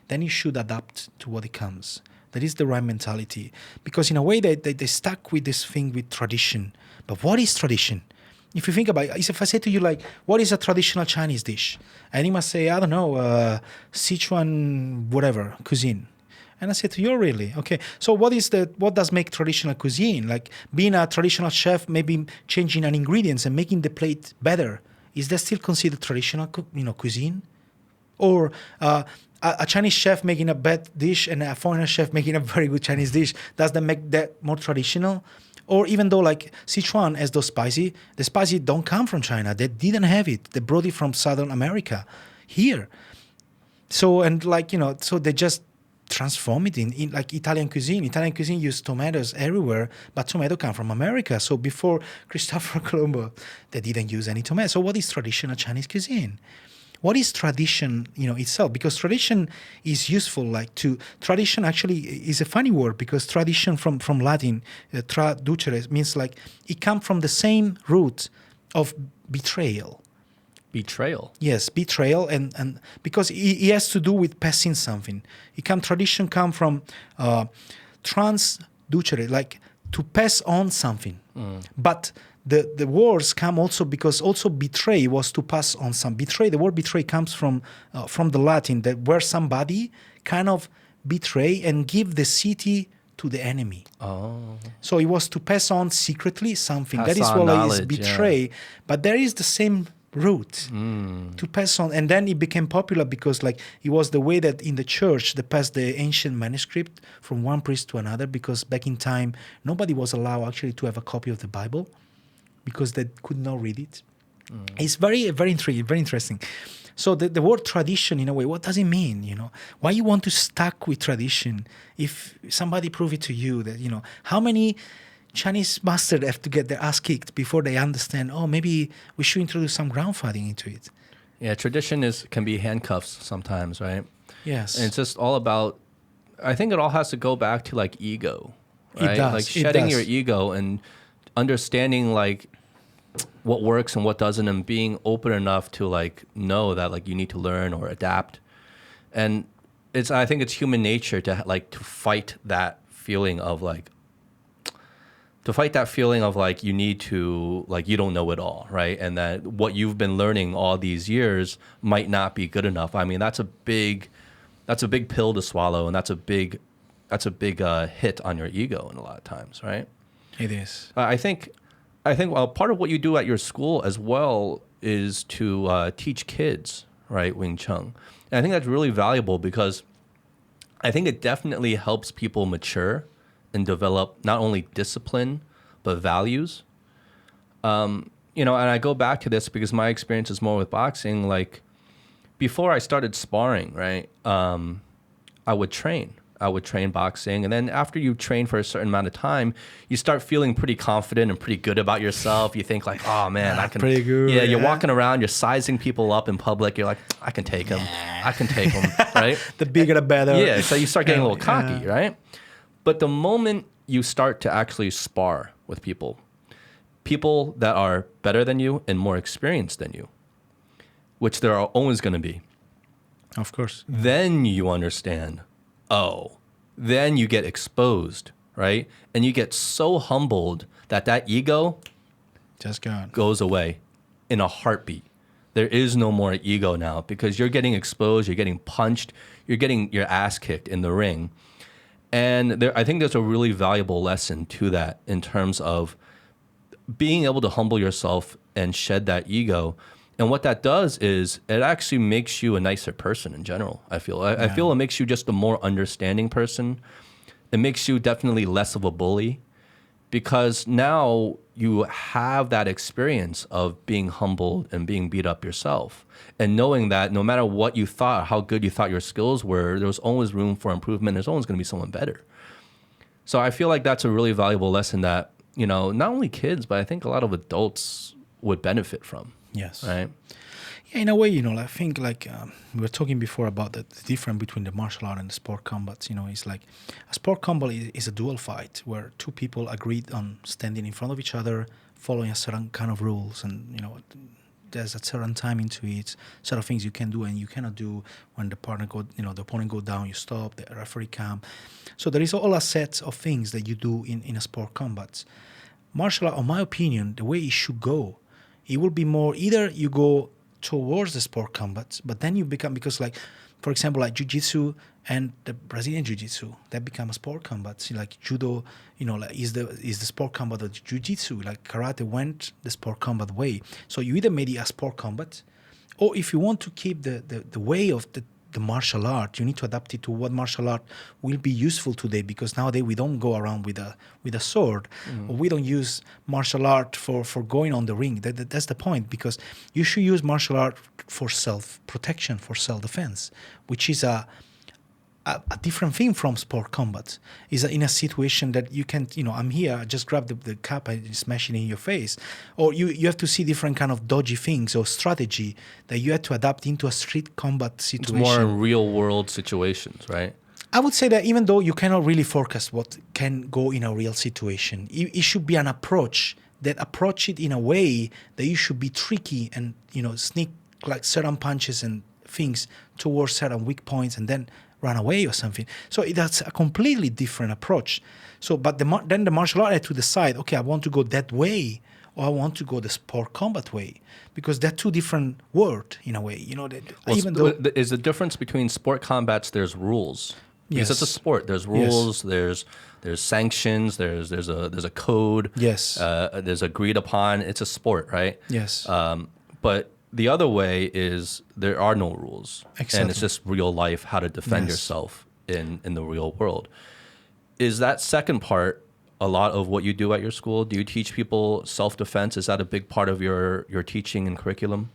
Then you should adapt to what it comes. That is the right mentality. Because in a way they stuck with this thing with tradition. But what is tradition? If you think about it, if I say to you like, what is a traditional Chinese dish? And you must say, I don't know, Sichuan whatever cuisine. And I say to you, really? Okay. So what does make traditional cuisine? Like being a traditional chef, maybe changing an ingredients and making the plate better. Is that still considered traditional, cuisine? Or a Chinese chef making a bad dish and a foreigner chef making a very good Chinese dish, does that make that more traditional? Or even though like Sichuan has those spicy, the spicy don't come from China. They didn't have it. They brought it from Southern America here. So, and like, so they just transform it in like Italian cuisine. Italian cuisine use tomatoes everywhere, but tomato come from America. So before Christopher Columbus, they didn't use any tomato. So what is traditional Chinese cuisine? What is tradition, itself? Because tradition is useful. Tradition actually is a funny word because tradition from Latin, traducere, means like it comes from the same root of betrayal. Betrayal? Yes, betrayal, and because it has to do with passing something. Tradition come from transducere, like to pass on something. But the words come also because also betray was to pass on some. The word betray comes from the Latin, that where somebody kind of betray and give the city to the enemy. Oh. So it was to pass on secretly something. Pass that is on what knowledge, is betray. Yeah. But there is the same root to pass on. And then it became popular because like it was the way that in the church they passed the ancient manuscript from one priest to another, because back in time nobody was allowed actually to have a copy of the Bible because they could not read it. It's very, very intriguing, very interesting. So the word tradition, in a way, what does it mean? Why you want to stuck with tradition? If somebody prove it to you that, how many Chinese masters have to get their ass kicked before they understand, oh, maybe we should introduce some ground fighting into it. Yeah, tradition can be handcuffs sometimes, right? Yes. And it's just all about, I think it all has to go back to like ego, right? It does. Like shedding your ego and understanding like what works and what doesn't, and being open enough to like know that like you need to learn or adapt. And I think it's human nature to fight that feeling of like you need to, like, you don't know it all, right? And that what you've been learning all these years might not be good enough. I mean, that's a big pill to swallow, and that's a big hit on your ego in a lot of times, right? It is. I think part of what you do at your school as well is to teach kids, right, Wing Chun. And I think that's really valuable because I think it definitely helps people mature and develop not only discipline but values. And I go back to this because my experience is more with boxing. Like before I started sparring, right, I would train boxing, and then after you train for a certain amount of time, you start feeling pretty confident and pretty good about yourself. You think like, oh man, I can. Pretty good. Yeah, you're walking around, you're sizing people up in public. You're like, I can take him. I can take him. Right? The bigger the better. Yeah. So you start getting a little cocky, right? But the moment you start to actually spar with people that are better than you and more experienced than you, which there are always going to be, of course, then you understand. Oh, then you get exposed, right? And you get so humbled that ego just goes away in a heartbeat. There is no more ego now because you're getting exposed, you're getting punched, you're getting your ass kicked in the ring. And I think there's a really valuable lesson to that in terms of being able to humble yourself and shed that ego. And what that does is it actually makes you a nicer person in general, I feel. I feel it makes you just a more understanding person. It makes you definitely less of a bully because now you have that experience of being humbled and being beat up yourself. And knowing that no matter what you thought, how good you thought your skills were, there was always room for improvement. There's always going to be someone better. So I feel like that's a really valuable lesson that, not only kids, but I think a lot of adults would benefit from. Yes. right? Yeah, in a way, I think like we were talking before about the difference between the martial art and the sport combats. It's like a sport combat is a dual fight where two people agreed on standing in front of each other, following a certain kind of rules, and there's a certain timing to it, certain things you can do and you cannot do. When the the opponent go down, you stop, the referee come. So there is all a set of things that you do in a sport combat. Martial art, in my opinion, the way it should go, it will be more either you go towards the sport combat, but then you become, because like, for example, like jiu-jitsu and the Brazilian jiu-jitsu, that become a sport combat. See, like judo, like is the sport combat of jiu-jitsu. Like karate went the sport combat way. So you either made it a sport combat, or if you want to keep the way of the martial art, you need to adapt it to what martial art will be useful today, because nowadays we don't go around with a sword, or we don't use martial art for going on the ring. That's the point, because you should use martial art for self-protection, for self-defense, which is a different thing from sport combat. Is in a situation that you can, I'm here, I just grab the cup and smash it in your face. Or you have to see different kind of dodgy things or strategy that you have to adapt into a street combat situation. It's more in real world situations, right? I would say that even though you cannot really forecast what can go in a real situation, it should be an approach that approach it in a way that you should be tricky and, sneak like certain punches and things towards certain weak points and then run away or something. So that's a completely different approach. So, but then the martial art had to decide, okay, I want to go that way or I want to go the sport combat way, because they're two different worlds in a way. Even though is the difference between sport combats, there's rules. Because Yes. it's a sport. There's rules. Yes. There's sanctions. There's a code. Yes. There's agreed upon. It's a sport, right? Yes. But the other way is there are no rules, Exactly. and it's just real life, how to defend Yes. yourself in the real world. Is that second part a lot of what you do at your school? Do you teach people self-defense? Is that a big part of your teaching and curriculum?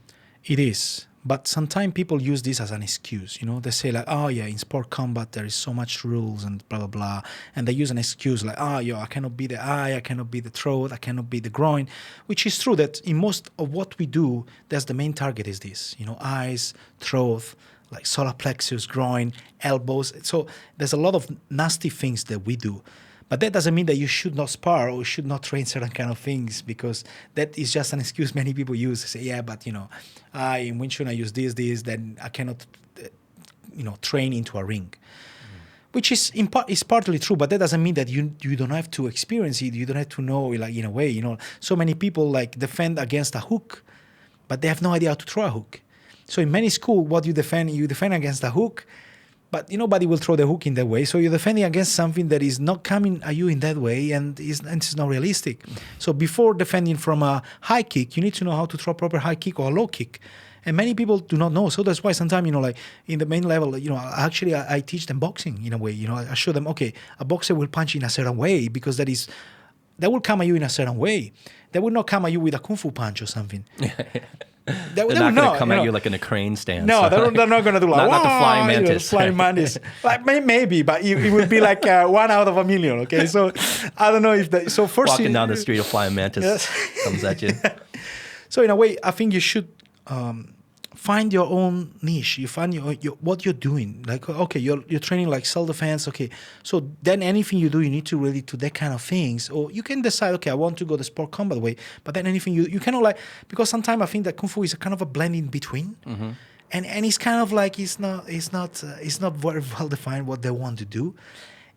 It is. But sometimes people use this as an excuse. They say like, oh yeah, in sport combat there is so much rules and blah, blah, blah. And they use an excuse like, I cannot be the eye, I cannot be the throat, I cannot be the groin, which is true that in most of what we do, that's the main target is this, eyes, throat, like solar plexus, groin, elbows. So there's a lot of nasty things that we do. But that doesn't mean that you should not spar or should not train certain kind of things, because that is just an excuse many people use to say, yeah, but in Wing Chun I use this, then I cannot, train into a ring. Which is is partly true, but that doesn't mean that you don't have to experience it. You don't have to know, like in a way, so many people like defend against a hook, but they have no idea how to throw a hook. So in many schools, what you defend against a hook, but nobody will throw the hook in that way. So you're defending against something that is not coming at you in that way, and it's not realistic. So before defending from a high kick, you need to know how to throw a proper high kick or a low kick. And many people do not know. So that's why sometimes, like in the main level, actually I teach them boxing in a way. I show them, okay, a boxer will punch in a certain way because that will come at you in a certain way. They will not come at you with a kung fu punch or something. They're not going to come at you like in a crane stance. No, they're not going to do like, not the flying mantis. Flying mantis. Like maybe, but it would be like 1 out of a million. Okay, so I don't know if that. So first, walking down the street, a flying mantis comes at you. So in a way, I think you should find your own niche. You find your what you're doing. Like, okay, you're training like self-defense. Okay, so then anything you do, you need to really do that kind of things. Or you can decide, okay, I want to go the sport combat way. But then anything you cannot like, because sometimes I think that Kung Fu is a kind of a blend in between. Mm-hmm. And it's kind of like it's not very well defined what they want to do.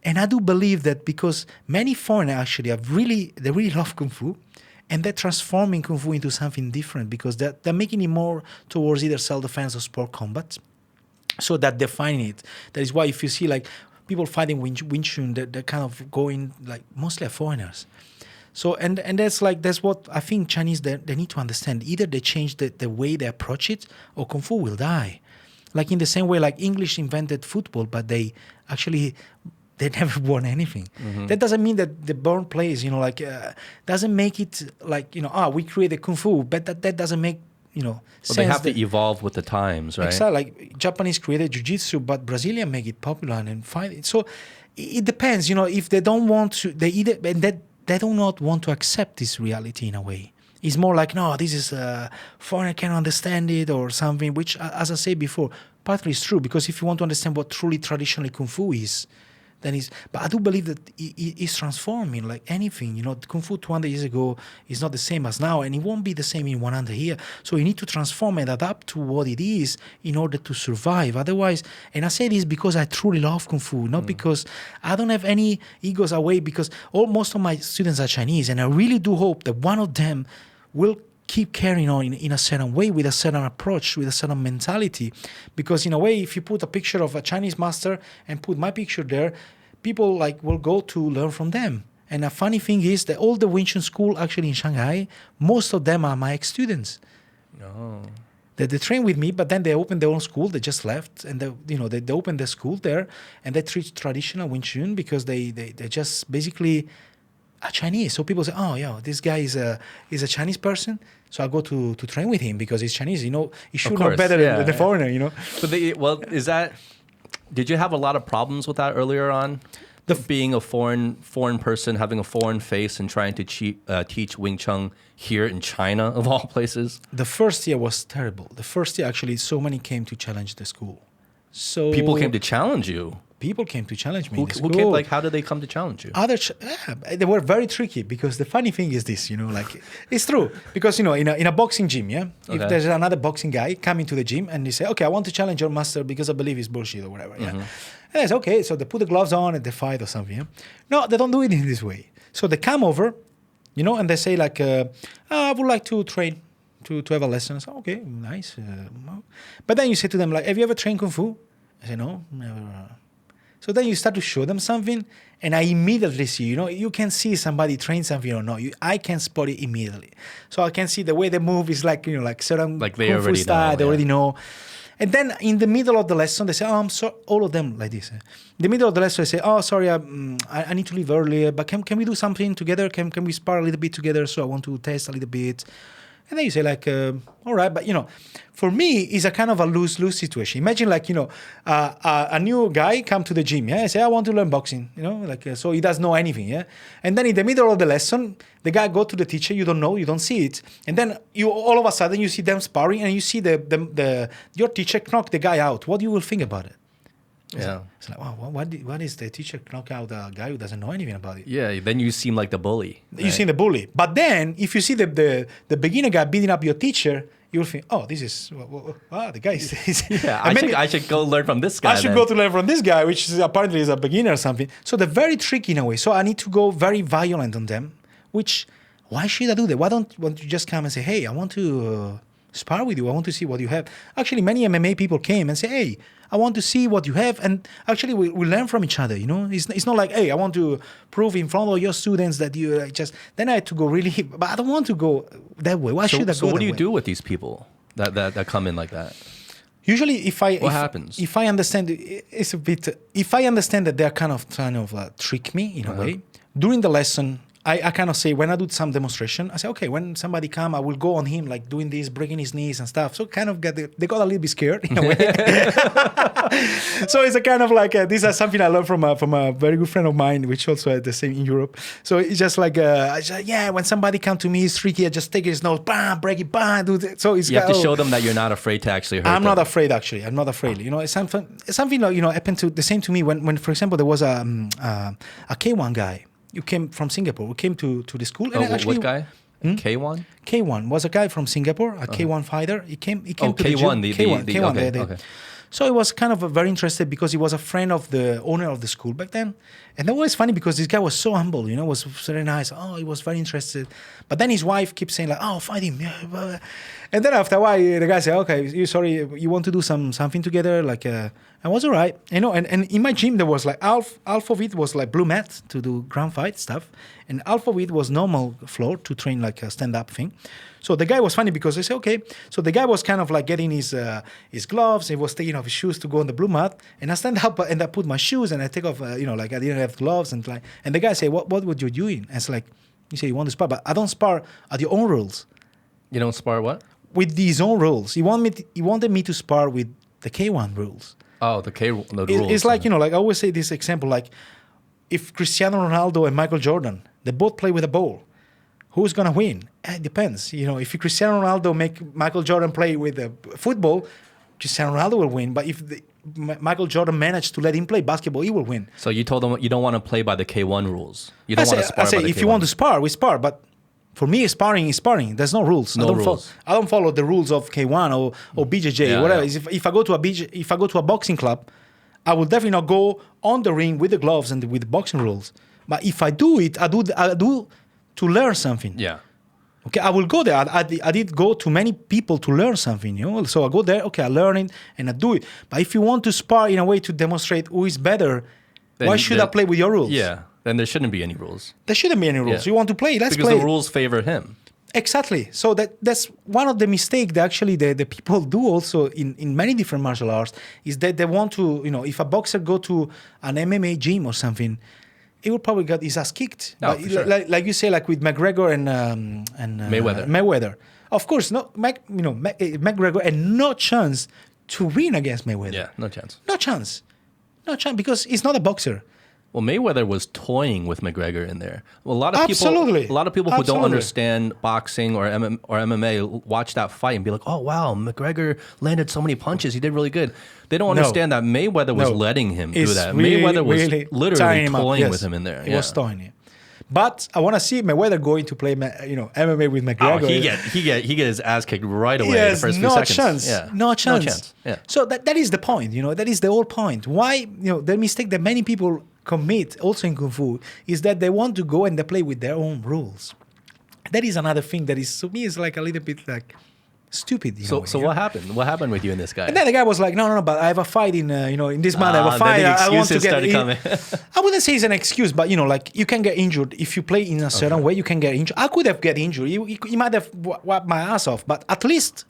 And I do believe that because many foreigners actually they really love Kung Fu. And they're transforming Kung Fu into something different, because they're making it more towards either self-defense or sport combat. So that defining it. That is why if you see like people fighting Wing Chun, they're kind of going like mostly foreigners. So and that's what I think Chinese they need to understand. Either they change the way they approach it, or Kung Fu will die. Like in the same way like English invented football, but they never won anything. Mm-hmm. That doesn't mean that the born players, doesn't make it like, we created Kung Fu, but that doesn't make, sense. They have to evolve with the times, right? Exactly. Like Japanese created Jiu-Jitsu, but Brazilian make it popular and fight it. So it depends, if they don't want to, they do not want to accept this reality in a way. It's more like, no, this is foreigner can understand it or something, which, as I said before, partly is true, because if you want to understand what truly traditionally Kung Fu is, then it's, but I do believe that it's transforming like anything. You know, Kung Fu 200 years ago is not the same as now, and it won't be the same in 100 years. So you need to transform and adapt to what it is in order to survive. Otherwise, and I say this because I truly love Kung Fu, not because I don't have any egos away, because most of my students are Chinese, and I really do hope that one of them will keep carrying on in a certain way, with a certain approach, with a certain mentality. Because in a way, if you put a picture of a Chinese master and put my picture there, people like will go to learn from them. And a funny thing is that all the Wing Chun school actually in Shanghai, most of them are my ex-students. Oh. They train with me, but then they opened their own school. They just left, and they opened their school there, and they teach traditional Wing Chun because they just basically are Chinese. So people say, oh yeah, this guy is a Chinese person, so I go to train with him because he's Chinese. You know, he should know better than the foreigner. You know. But is that? Did you have a lot of problems with that earlier on? Being a foreign person, having a foreign face, and trying to teach Wing Chun here in China, of all places? The first year was terrible. The first year, actually, so many came to challenge the school. So people came to challenge you. People came to challenge me. Who came? Like, how did they come to challenge you? They were very tricky, because the funny thing is this, you know, like it's true, because you know, in a boxing gym, yeah, if there's another boxing guy coming to the gym and they say, okay, I want to challenge your master because I believe he's bullshit or whatever, yeah, and I say, okay, so they put the gloves on and they fight or something. Yeah? No, they don't do it in this way. So they come over, you know, and they say like, I would like to train. To have a lesson. I say, okay, nice. But then you say to them like, have you ever trained Kung Fu? I say, no, never. So then you start to show them something, and I immediately see, you know, you can see somebody train something or not. I can spot it immediately. So I can see the way they move is like, you know, like certain like they Kung Fu already style, know, they already know. And then in the middle of the lesson, they say, oh, I'm sorry, all of them like this. In the middle of the lesson, they say, oh, sorry, I need to leave earlier, but can we do something together? Can we spar a little bit together? So I want to test a little bit. And then you say like, all right, but you know, for me, it's a kind of a lose-lose situation. Imagine like, you know, a new guy come to the gym, yeah, I say, I want to learn boxing, you know, like, so he doesn't know anything, yeah. And then in the middle of the lesson, the guy go to the teacher, you don't know, you don't see it. And then you all of a sudden, you see them sparring and you see your teacher knock the guy out. What do you will think about it? Yeah. It's like, wow, what is the teacher knock out a guy who doesn't know anything about it? Yeah, then you seem like the bully. Right? You seem the bully. But then, if you see the beginner guy beating up your teacher, you'll think, oh, this is, the guy is... Yeah, I should go learn from this guy. I should go to learn from this guy, which is apparently is a beginner or something. So they're very tricky in a way. So I need to go very violent on them, which, why should I do that? Why don't you just come and say, hey, I want to spar with you. I want to see what you have. Actually, many MMA people came and say, hey, I want to see what you have. And actually, we learn from each other, you know. It's not like, hey, I want to prove in front of your students that you just... Then I had to go really... But I don't want to go that way. Why should I go that way? So what do you do with these people that come in like that? Usually, what happens? If I understand... It's a bit... If I understand that they're kind of trying to trick me in a way, during the lesson... I kind of say, when I do some demonstration, I say, okay, when somebody come, I will go on him, like doing this, breaking his knees and stuff. So kind of they got a little bit scared in a way. So it's a kind of like, this is something I learned from a very good friend of mine, which also had the same in Europe. So it's just like, when somebody come to me, it's tricky, I just take his nose, bam, break it, bam, do that. So it's you have to show them that you're not afraid to actually hurt them. I'm not afraid, actually. I'm not afraid. You know, it's something like, you know, happened to the same to me when for example, there was a K1 guy. You came from Singapore. We came to the school. And actually, what guy? K1? K1 was a guy from Singapore, a K1 fighter. He came to K1, the gym. K1, okay. So he was kind of very interested because he was a friend of the owner of the school back then. And that was funny because this guy was so humble, you know, was very nice. Oh, he was very interested. But then his wife keeps saying like, oh, fight him. And then after a while, the guy said, okay, you want to do something together? Like, I was all right. You know, and in my gym, there was like half of it was like blue mat to do ground fight stuff. And half of it was normal floor to train like a stand-up thing. So the guy was funny because I said, okay. So the guy was kind of like getting his gloves. He was taking off his shoes to go on the blue mat. And I stand up and I put my shoes and I take off, like I didn't have gloves. And the guy said, what would you doing? And it's like, you say you want to spar, but I don't spar at your own rules. You don't spar what? With these own rules. He wanted me to spar with the K1 rules. Oh, the rules. It's like, you know, like I always say this example, like if Cristiano Ronaldo and Michael Jordan, they both play with a ball. who's gonna win? It depends. If Cristiano Ronaldo make Michael Jordan play with football, Cristiano Ronaldo will win. But if Michael Jordan managed to let him play basketball, he will win. So you told them you don't want to play by the K1 rules. You don't want to spar I say by the if K1 you want to spar, we spar. But for me, sparring is sparring. There's no rules. No rules. I don't follow the rules of K1 or BJJ or whatever. Yeah. If I go to a boxing club, I will definitely not go on the ring with the gloves and with the boxing rules. But if I do it, I do to learn something. Yeah. Okay, I will go there. I did go to many people to learn something, So I go there, okay, I learn it and I do it. But if you want to spar in a way to demonstrate who is better, why should I play with your rules? Yeah, then there shouldn't be any rules. There shouldn't be any rules. Yeah. You want to play, let's play. Because the rules favor him. Exactly. So that's one of the mistakes that actually the people do also in many different martial arts is that they want to, if a boxer go to an MMA gym or something, he will probably get his ass kicked. Oh, But for sure. like you say, like with McGregor and Mayweather. Of course, McGregor had no chance to win against Mayweather. Yeah, no chance. No chance because he's not a boxer. Well, Mayweather was toying with McGregor in there. Well, a lot of Absolutely. people who don't Absolutely. understand boxing or MMA watch that fight and be like, "Oh wow, McGregor landed so many punches. He did really good." They don't understand that Mayweather was letting him do It's that. really, Mayweather was really literally tying him up. toying Yes. with him in there. He was toying him. But I want to see Mayweather going to play, MMA with Oh, McGregor. he get his ass kicked right away Yes, the first few no seconds. chance. Yeah. No chance. Yeah. So that is the point, that is the whole point. Why, the mistake that many people commit also in Kung Fu is that they want to go and they play with their own rules. That is another thing that is, to me, is like a little bit like stupid. So what happened? What happened with you and this guy? And then the guy was like, no, but I have a fight in this month. I have a fight. Then the I want to excuses get started in. coming. I wouldn't say it's an excuse, but like you can get injured if you play in a certain way. You can get injured. I could have get injured. He might have wiped my ass off, but at least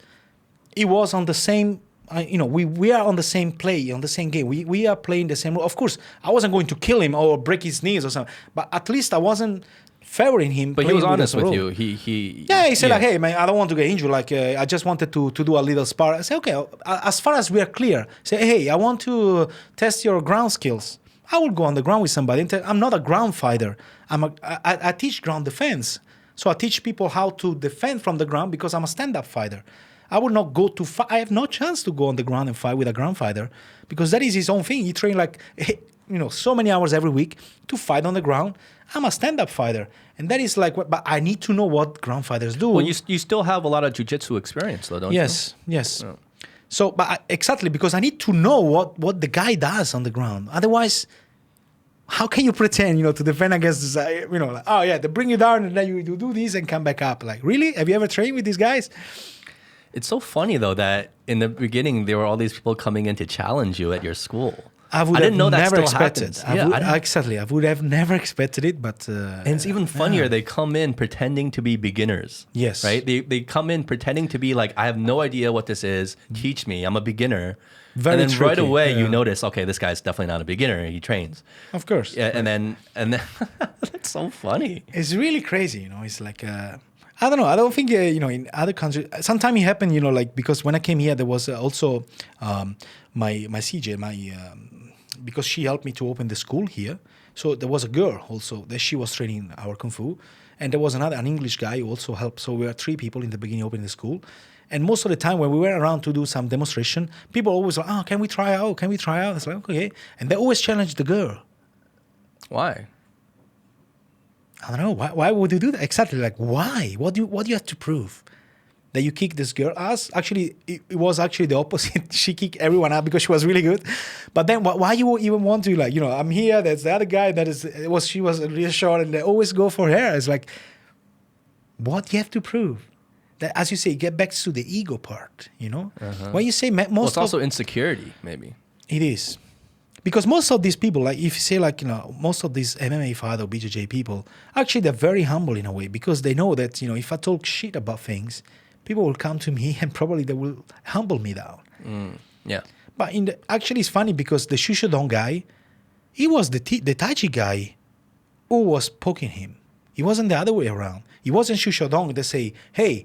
it was on the same. We are on the same play, on the same game. We are playing the same role. Of course, I wasn't going to kill him or break his knees or something, but at least I wasn't favoring him. But he was honest with role. you. He said like, hey man, I don't want to get injured. Like I just wanted to do a little spar. I said, okay, as far as we are clear, say, hey, I want to test your ground skills. I will go on the ground with somebody. I'm not a ground fighter. I teach ground defense. So I teach people how to defend from the ground because I'm a stand-up fighter. I will not go to fight. I have no chance to go on the ground and fight with a ground fighter because that is his own thing. He train like, so many hours every week to fight on the ground. I'm a stand-up fighter. And that is like, but I need to know what ground fighters do. Well, you still have a lot of jiu-jitsu experience though, don't you? Yes. Oh. So, exactly, because I need to know what the guy does on the ground. Otherwise, how can you pretend, to defend against this, like, oh yeah, they bring you down and then you do this and come back up. Like, really? Have you ever trained with these guys? It's so funny though that in the beginning there were all these people coming in to challenge you at your school. I didn't know that never still expected. happens. Exactly. I would have never expected it, but and it's even funnier. They come in pretending to be beginners. Yes. Right. They come in pretending to be like, I have no idea what this is. Teach me. I'm a beginner. Very and then tricky. right away you notice, okay, this guy's definitely not a beginner. He trains. Of course. Yeah. And then that's so funny. It's really crazy. It's like. I don't know. I don't think, in other countries, sometimes it happened, like, because when I came here, there was also my CJ, because she helped me to open the school here. So there was a girl also that she was training our Kung Fu. And there was an English guy who also helped. So we were 3 people in the beginning opening the school. And most of the time when we were around to do some demonstration, people always like, oh, can we try out? Can we try out? It's like, okay. And they always challenge the girl. Why? I don't know. Why would you do that? Exactly. Like, why? What do you have to prove? That you kick this girl ass? Actually, it was actually the opposite. She kicked everyone out because she was really good. But then why you even want to, like, I'm here, there's the other guy she was really short, and they always go for her. It's like, what do you have to prove? That, as you say, get back to the ego part, When you say It's also insecurity, maybe. It is. Because most of these people, like if you say like, most of these MMA fighter or BJJ people, actually they're very humble in a way because they know that, if I talk shit about things, people will come to me and probably they will humble me down. Yeah. But actually it's funny because the Shushudong guy, he was the Tai Chi guy who was poking him. It wasn't the other way around. It wasn't Shushudong that say, hey,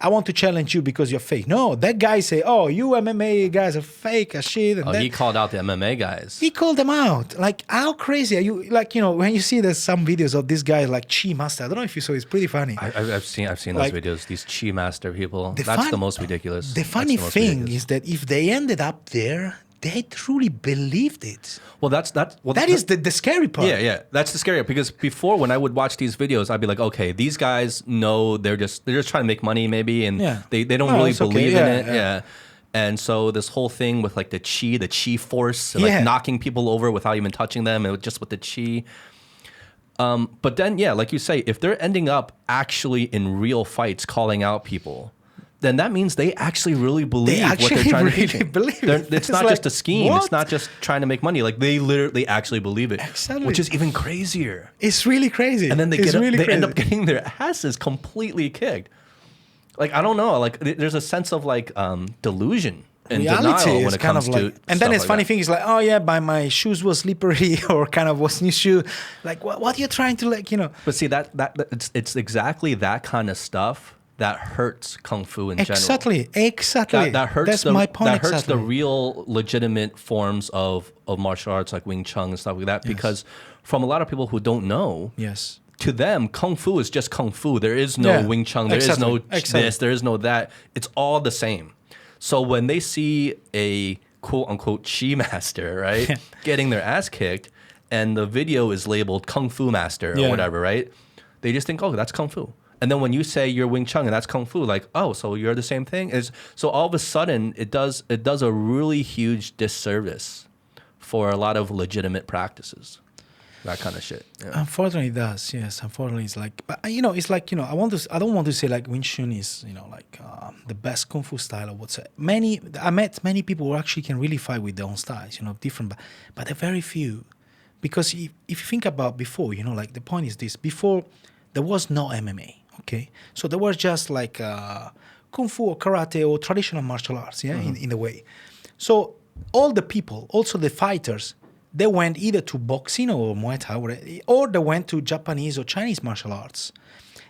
I want to challenge you because you're fake. No, that guy say, oh, you MMA guys are fake as shit. And He called out the MMA guys. he called them out. Like, how crazy are you? Like, when you see there's some videos of this guy like Chi Master. I don't know if you saw. It's pretty funny. I've seen those Like, videos. These Chi Master people. That's the most ridiculous. The funny thing is that if they ended up there, they truly believed it. Well, that is the scary part. Yeah. That's the scary part, because before, when I would watch these videos, I'd be like, okay, these guys know they're just trying to make money maybe, and they don't really believe in it. Yeah. And so this whole thing with like the chi force, and like knocking people over without even touching them, and just with the chi. But then, like you say, if they're ending up actually in real fights calling out people, then that means they actually really believe what they're trying to teach. It's not just a scheme. What? It's not just trying to make money. Like, they literally actually believe it, which is even crazier. It's really crazy. And then they end up getting their asses completely kicked. Like, I don't know. Like, there's a sense of like delusion and denial when it comes to. And then it's funny thing is like, oh yeah, my shoes was slippery or kind of was new shoe. Like, what are you trying to like, But see, that it's exactly that kind of stuff that hurts Kung Fu in general. Exactly. That hurts. That's my point. That hurts the real, legitimate forms of martial arts like Wing Chun and stuff like that. Because from a lot of people who don't know, to them, Kung Fu is just Kung Fu. There is no Wing Chun. There is no this. There is no that. It's all the same. So when they see a quote unquote Chi master, right, getting their ass kicked, and the video is labeled Kung Fu master or whatever, right, they just think, oh, that's Kung Fu. And then when you say you're Wing Chun and that's Kung Fu, like, oh, so you're the same thing? So all of a sudden, it does a really huge disservice for a lot of legitimate practices. That kind of shit. Yeah. Unfortunately, it does. Yes, unfortunately, it's like, but it's like, I don't want to say like Wing Chun is, like the best Kung Fu style or what's. I met many people who actually can really fight with their own styles, different, but they're very few. Because if you think about before, like the point is this: before there was no MMA. Okay, so there was just like kung fu or karate or traditional martial arts, in a way. So all the people, also the fighters, they went either to boxing or Muay Thai, or they went to Japanese or Chinese martial arts.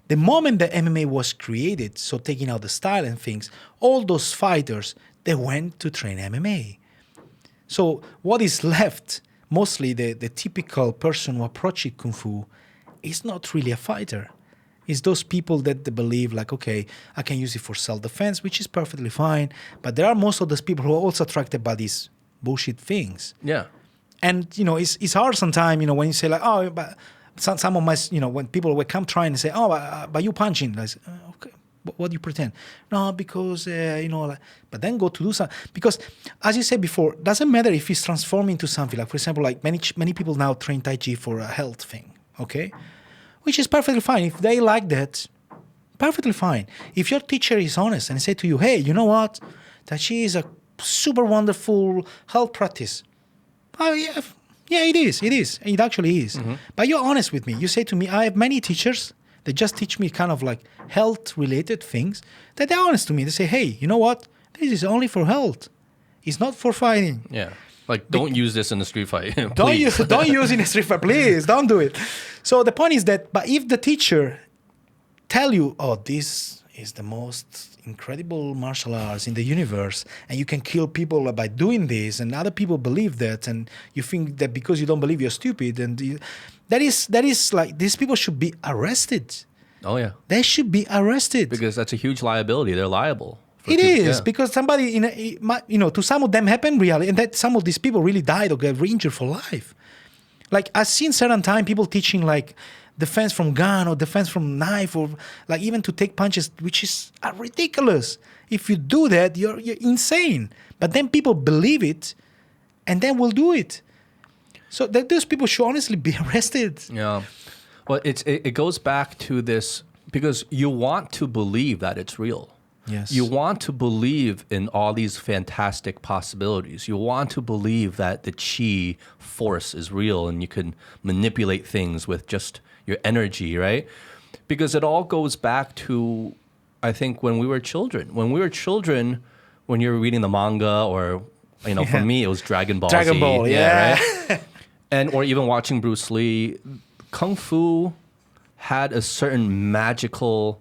The moment the MMA was created, so taking out the style and things, all those fighters, they went to train MMA. So what is left, mostly the typical person who approaches kung fu, is not really a fighter. It's those people that they believe like, okay, I can use it for self-defense, which is perfectly fine. But there are most of those people who are also attracted by these bullshit things. Yeah. And, it's hard sometimes, when you say like, oh, but some of my, when people will come trying and say, oh, but you punching. I say, okay, what do you pretend? No, because, like, but then go to do something. Because, as you said before, doesn't matter if it's transforming into something. Like, for example, like many people now train Tai Chi for a health thing, okay? Which is perfectly fine. If they like that, perfectly fine. If your teacher is honest and say to you, hey, you know what? Tai Chi is a super wonderful health practice. Oh, yeah, it is. It actually is. Mm-hmm. But you're honest with me. You say to me, I have many teachers that just teach me kind of like health-related things that they're honest to me. They say, hey, you know what? This is only for health. It's not for fighting. Yeah. Like, don't use this in a street fight. Don't use it in a street fight, please. Don't do it. So the point is that, but if the teacher tell you, oh, this is the most incredible martial arts in the universe, and you can kill people by doing this, and other people believe that, and you think that because you don't believe you're stupid, and that is like, these people should be arrested. Oh yeah, they should be arrested because that's a huge liability. They're liable. It is because somebody, to some of them happened really, and that some of these people really died or got injured for life. Like, I've seen certain time people teaching like defense from gun or defense from knife, or like even to take punches, which is ridiculous. If you do that, you're insane. But then people believe it, and then will do it. So those people should honestly be arrested. Yeah, well, it goes back to this because you want to believe that it's real. Yes. You want to believe in all these fantastic possibilities. You want to believe that the chi force is real and you can manipulate things with just your energy, right? Because it all goes back to, I think, when we were children. When we were children, when you were reading the manga, or, for me, it was Dragon Ball Z. Dragon Ball, yeah. Right? Or even watching Bruce Lee, Kung Fu had a certain magical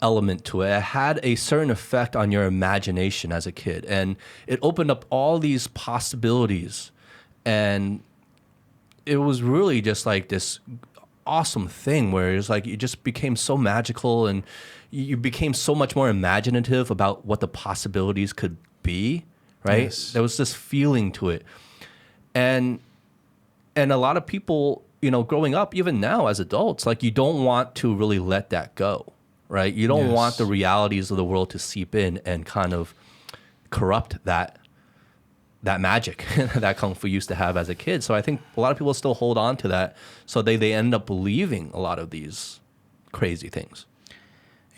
element to it. It had a certain effect on your imagination as a kid, and it opened up all these possibilities. And it was really just like this awesome thing where it was like it just became so magical, and you became so much more imaginative about what the possibilities could be, right? Yes. There was this feeling to it. And a lot of people, you know, growing up, even now as adults, like you don't want to really let that go, right? You don't Yes. want the realities of the world to seep in and kind of corrupt that magic that Kung Fu used to have as a kid. So I think a lot of people still hold on to that. So they end up believing a lot of these crazy things.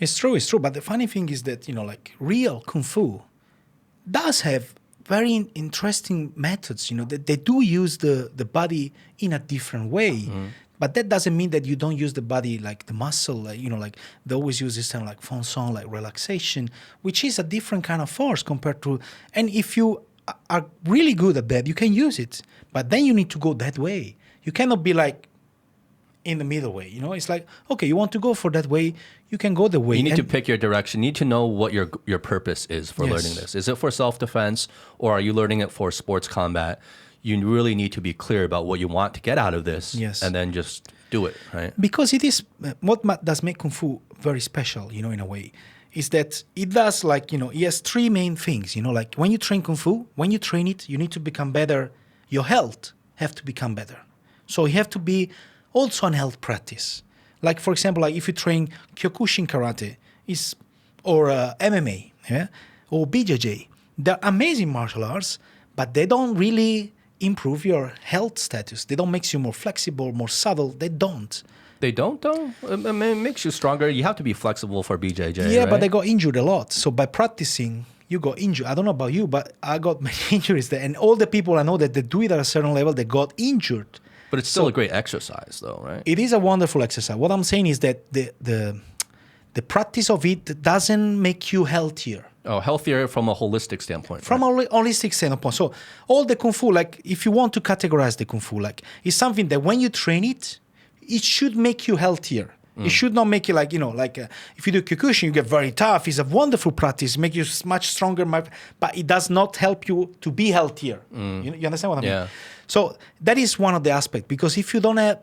It's true. But the funny thing is that, you know, like real Kung Fu does have very interesting methods. You know, they do use the body in a different way. But that doesn't mean that you don't use the body like the muscle. Like, you know, like they always use this term like feng song, like relaxation, which is a different kind of force compared to. And if you are really good at that, you can use it. But then you need to go that way. You cannot be like in the middle way. You know, it's like, okay, you want to go for that way, you can go the way. You need to pick your direction. You need to know what your purpose is for Yes. learning this. Is it for self-defense, or are you learning it for sports combat? You really need to be clear about what you want to get out of this, Yes. and then just do it, right? Because it is does make Kung Fu very special, you know, in a way, is that it does like, you know, it has three main things, you know, like when you train Kung Fu, when you train it, you need to become better. Your health have to become better. So you have to be also an health practice. Like, for example, like if you train Kyokushin karate or MMA, yeah, or BJJ, they're amazing martial arts, but they don't really improve your health status. They don't make you more flexible, more subtle. They don't. They don't, though? It makes you stronger. You have to be flexible for BJJ, Yeah, right? but they got injured a lot. So by practicing, you got injured. I don't know about you, but I got many injuries there. And all the people I know that they do it at a certain level, they got injured. But it's still a great exercise, though, right? It is a wonderful exercise. What I'm saying is that the practice of it doesn't make you healthier. Oh, healthier from a holistic standpoint. From right? a holistic standpoint. So all the Kung Fu, like if you want to categorize the Kung Fu, like it's something that when you train it, it should make you healthier. It should not make you like, you know, like if you do Kyokushin, you get very tough. It's a wonderful practice, make you much stronger, but it does not help you to be healthier. You understand what I mean? Yeah. So that is one of the aspects, because if you don't have,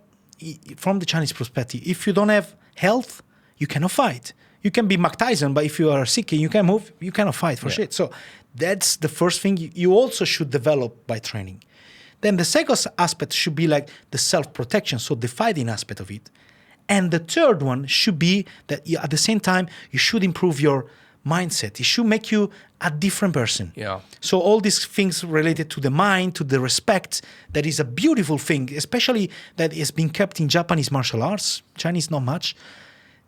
from the Chinese perspective, if you don't have health, you cannot fight. You can be Mike Tyson, but if you are sick and you can't move, you cannot fight for shit. So that's the first thing you also should develop by training. Then the second aspect should be like the self-protection, so the fighting aspect of it. And the third one should be that at the same time, you should improve your mindset. It should make you a different person. Yeah. So all these things related to the mind, to the respect, that is a beautiful thing, especially that is being kept in Japanese martial arts, Chinese not much.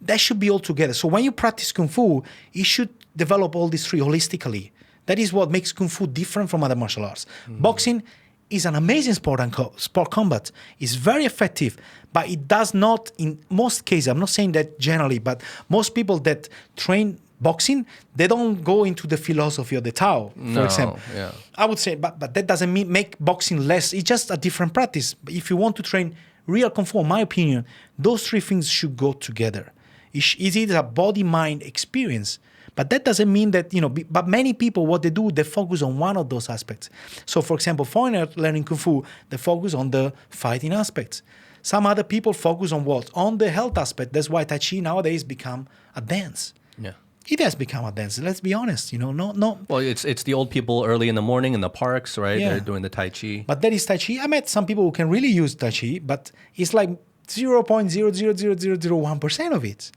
That should be all together. So when you practice Kung Fu, you should develop all these three holistically. That is what makes Kung Fu different from other martial arts. Boxing is an amazing sport and sport combat. It's very effective, but it does not, in most cases, I'm not saying that generally, but most people that train boxing, they don't go into the philosophy of the Tao, for example. Yeah. I would say, but that doesn't mean make boxing less. It's just a different practice. But if you want to train real Kung Fu, in my opinion, those three things should go together. It is a body-mind experience. But that doesn't mean that, you know, but many people, what they do, they focus on one of those aspects. So, for example, foreigners learning Kung Fu, they focus on the fighting aspects. Some other people focus on what? On the health aspect. That's why Tai Chi nowadays become a dance. Yeah. It has become a dance. Let's be honest, you know, no. Well, it's the old people early in the morning in the parks, right? Yeah. They're doing the Tai Chi. But that is Tai Chi. I met some people who can really use Tai Chi, but it's like 0.00001% of it.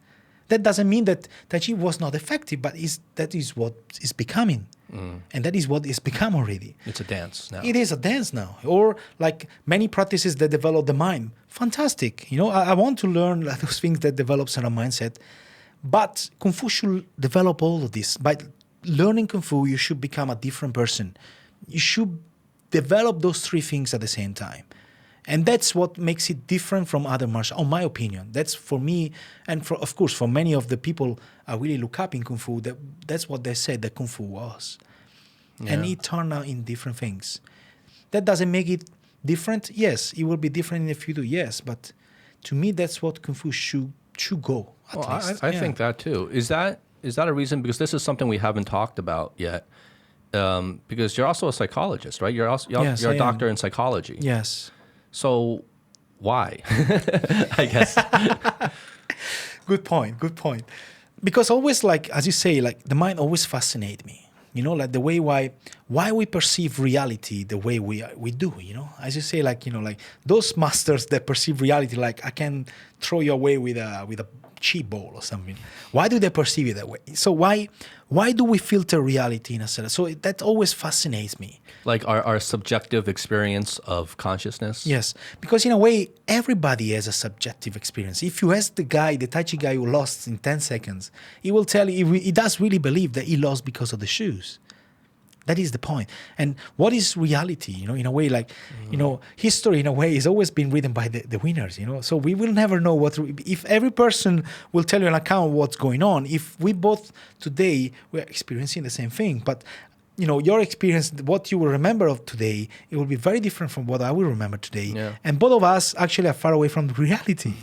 That doesn't mean that Tai Chi was not effective, but that is what is becoming. And that is what it's become already. It's a dance now. It is a dance now. Or like many practices that develop the mind. Fantastic. You know, I want to learn those things that develop certain mindset. But Kung Fu should develop all of this. By learning Kung Fu, you should become a different person. You should develop those three things at the same time. And that's what makes it different from other martial arts, in my opinion. That's for me, and for, of course, for many of the people I really look up in Kung Fu, that's what they said that Kung Fu was. Yeah. And it turned out in different things. That doesn't make it different. Yes, it will be different in the future, yes. But to me, that's what Kung Fu should to go at Well, least. I think that too. Is that a reason? Because this is something we haven't talked about yet. Because you're also a psychologist, right? Yes, You're I a am. doctor in psychology. Yes. So why? I guess. Good point. Good point. Because always, like as you say, like the mind always fascinates me. You know, like the way why we perceive reality the way we do. You know, as you say, like like those masters that perceive reality, like I can throw you away with a cheap ball or something. Why do they perceive it that way? So why do we filter reality in a sense? So that always fascinates me. Like our subjective experience of consciousness. Yes, because in a way, everybody has a subjective experience. If you ask the Tai Chi guy who lost in 10 seconds, he will tell you, he does really believe that he lost because of the shoes. That is the point. And what is reality? You know, in a way, like, history in a way is always been written by the winners, So we will never know if every person will tell you an account of what's going on, if we both today, we're experiencing the same thing. But your experience, what you will remember of today, it will be very different from what I will remember today. Yeah. And both of us actually are far away from the reality.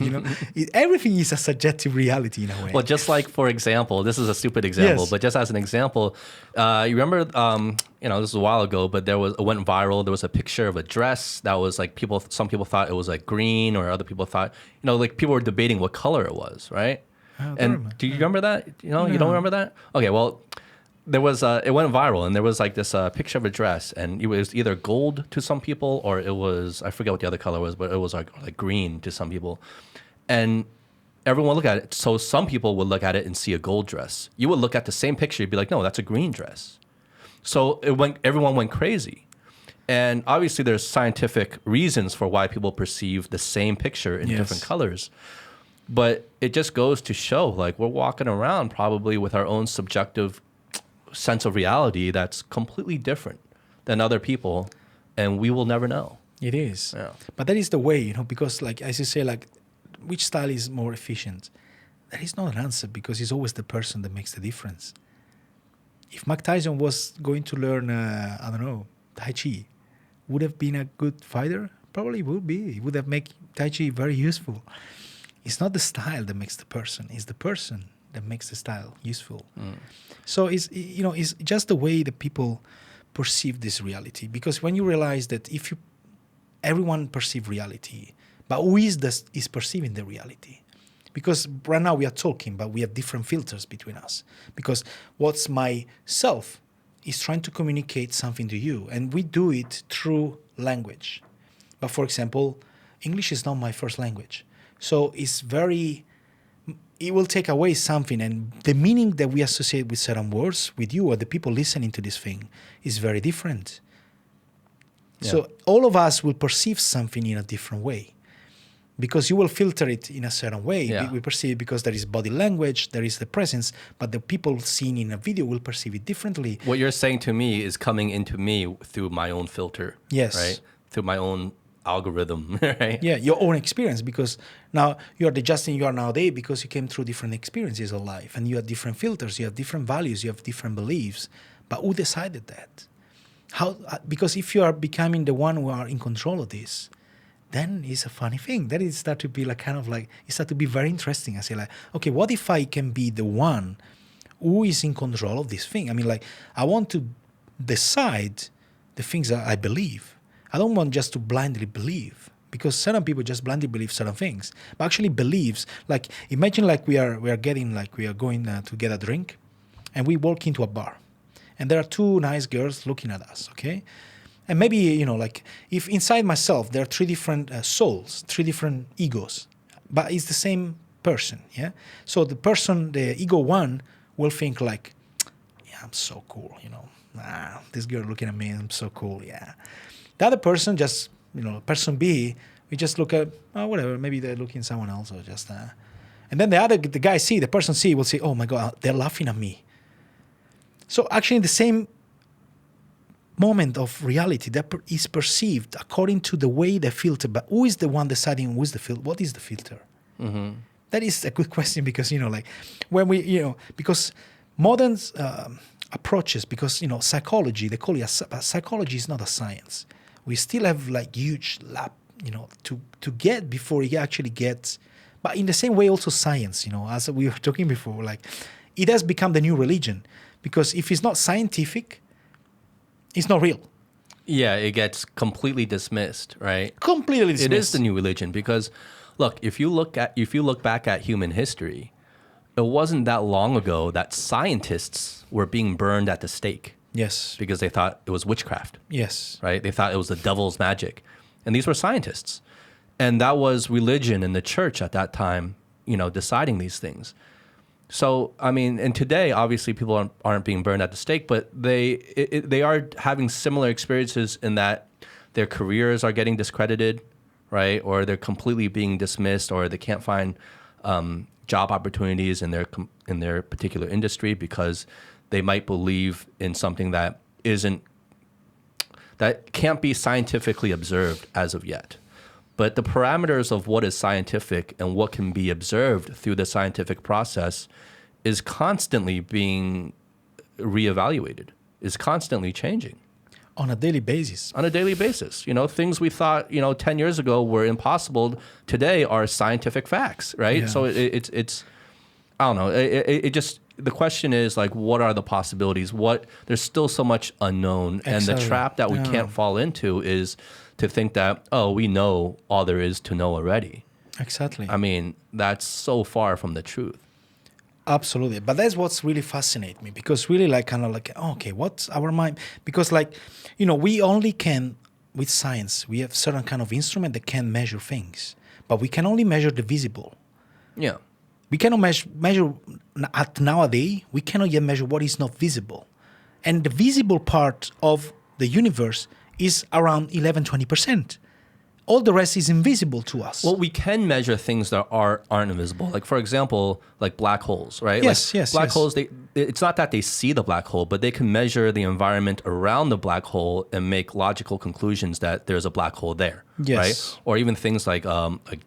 Everything is a subjective reality in a way. Well, just like, for example, this is a stupid example, Yes. but just as an example, you remember, this was a while ago, but it went viral. There was a picture of a dress that was like some people thought it was like green, or other people thought, like people were debating what color it was, right? And do you remember that? You don't remember that? Okay, well, there was it went viral, and there was like this picture of a dress, and it was either gold to some people, or it was, I forget what the other color was, but it was like green to some people. And everyone looked at it. So some people would look at it and see a gold dress. You would look at the same picture, you'd be like, no, that's a green dress. So everyone went crazy. And obviously there's scientific reasons for why people perceive the same picture in different colors. But it just goes to show, like, we're walking around probably with our own subjective sense of reality that's completely different than other people, and we will never know. It is. Yeah. But that is the way, because like, as you say, like, which style is more efficient? There is not an answer, because it's always the person that makes the difference. If Mike Tyson was going to learn, Tai Chi, would have been a good fighter? Probably would be. He would have made Tai Chi very useful. It's not the style that makes the person. It's the person that makes the style useful. So it's just the way that people perceive this reality. Because when you realize that everyone perceive reality, but who is perceiving the reality? Because right now we are talking, but we have different filters between us. Because what's my self is trying to communicate something to you, and we do it through language. But for example, English is not my first language. So it will take away something, and the meaning that we associate with certain words with you or the people listening to this thing is very different. Yeah. So all of us will perceive something in a different way, because you will filter it in a certain way. Yeah. We perceive it because there is body language, there is the presence, but the people seen in a video will perceive it differently. What you're saying to me is coming into me through my own filter. Yes. Right? Through my own algorithm, right? Yeah, your own experience, because now you are the Justin you are nowadays because you came through different experiences of life, and you have different filters, you have different values, you have different beliefs. But who decided that? How? Because if you are becoming the one who are in control of this, then it's a funny thing. Then it start to be like it start to be very interesting. I say like, okay, what if I can be the one who is in control of this thing? I mean, like, I want to decide the things that I believe. I don't want just to blindly believe, because certain people just blindly believe certain things, but actually believes. Like, imagine like we are going to get a drink, and we walk into a bar, and there are two nice girls looking at us, okay? And maybe, like, if inside myself there are three different souls, three different egos, but it's the same person, yeah? So the ego one will think like, yeah, I'm so cool, this girl looking at me, I'm so cool, yeah. The other person just, person B, we just look at, whatever, maybe they're looking at someone else, or just, and then the guy C, the person C will say, oh my God, they're laughing at me. So actually in the same moment of reality that is perceived according to the way they filter, but who is the one deciding who is the filter? What is the filter? Mm-hmm. That is a good question, because, when we, because modern approaches, because, psychology, they call it psychology is not a science. We still have like huge lab, to get before it actually gets. But in the same way, also science, as we were talking before, like it has become the new religion, because if it's not scientific, it's not real. Yeah, it gets completely dismissed, right? Completely dismissed. It is the new religion because, look, if you look back at human history, it wasn't that long ago that scientists were being burned at the stake. Yes. Because they thought it was witchcraft. Yes. Right? They thought it was the devil's magic. And these were scientists. And that was religion and the church at that time, deciding these things. So, I mean, and today, obviously, people aren't being burned at the stake, but they are having similar experiences in that their careers are getting discredited, right? Or they're completely being dismissed, or they can't find job opportunities in their particular industry because they might believe in something that can't be scientifically observed as of yet. But the parameters of what is scientific and what can be observed through the scientific process is constantly being reevaluated, is constantly changing. On a daily basis. On a daily basis. Things we thought, 10 years ago were impossible today are scientific facts, right? Yeah. So it's I don't know. It just, the question is like, what are the possibilities? There's still so much unknown. Exactly. And the trap that we can't fall into is to think that, we know all there is to know already. Exactly. I mean, that's so far from the truth. Absolutely. But that's what's really fascinates me, because really okay, what's our mind? Because we only can, with science, we have certain kind of instrument that can measure things, but we can only measure the visible. Yeah. We cannot measure at nowadays, we cannot yet measure what is not visible. And the visible part of the universe is around 11-20%. All the rest is invisible to us. Well, we can measure things that aren't invisible. Like, for example, like black holes, right? Yes, like yes. Black holes, it's not that they see the black hole, but they can measure the environment around the black hole and make logical conclusions that there's a black hole there, Yes. right? Or even things like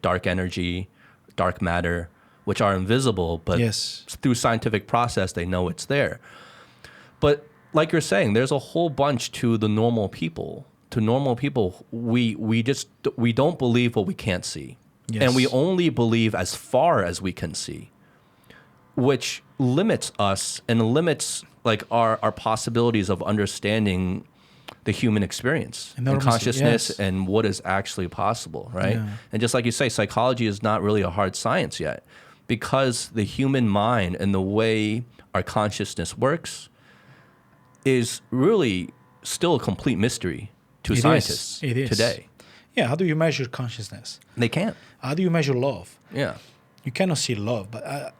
dark energy, dark matter, which are invisible, but Yes. through scientific process, they know it's there. But like you're saying, there's a whole bunch to the normal people. To normal people, we don't believe what we can't see. Yes. And we only believe as far as we can see, which limits us and limits like our possibilities of understanding the human experience and Enormously, consciousness yes. and what is actually possible, right? Yeah. And just like you say, psychology is not really a hard science yet, because the human mind and the way our consciousness works is really still a complete mystery to scientists today. Yeah, how do you measure consciousness? They can't. How do you measure love? Yeah. You cannot see love, but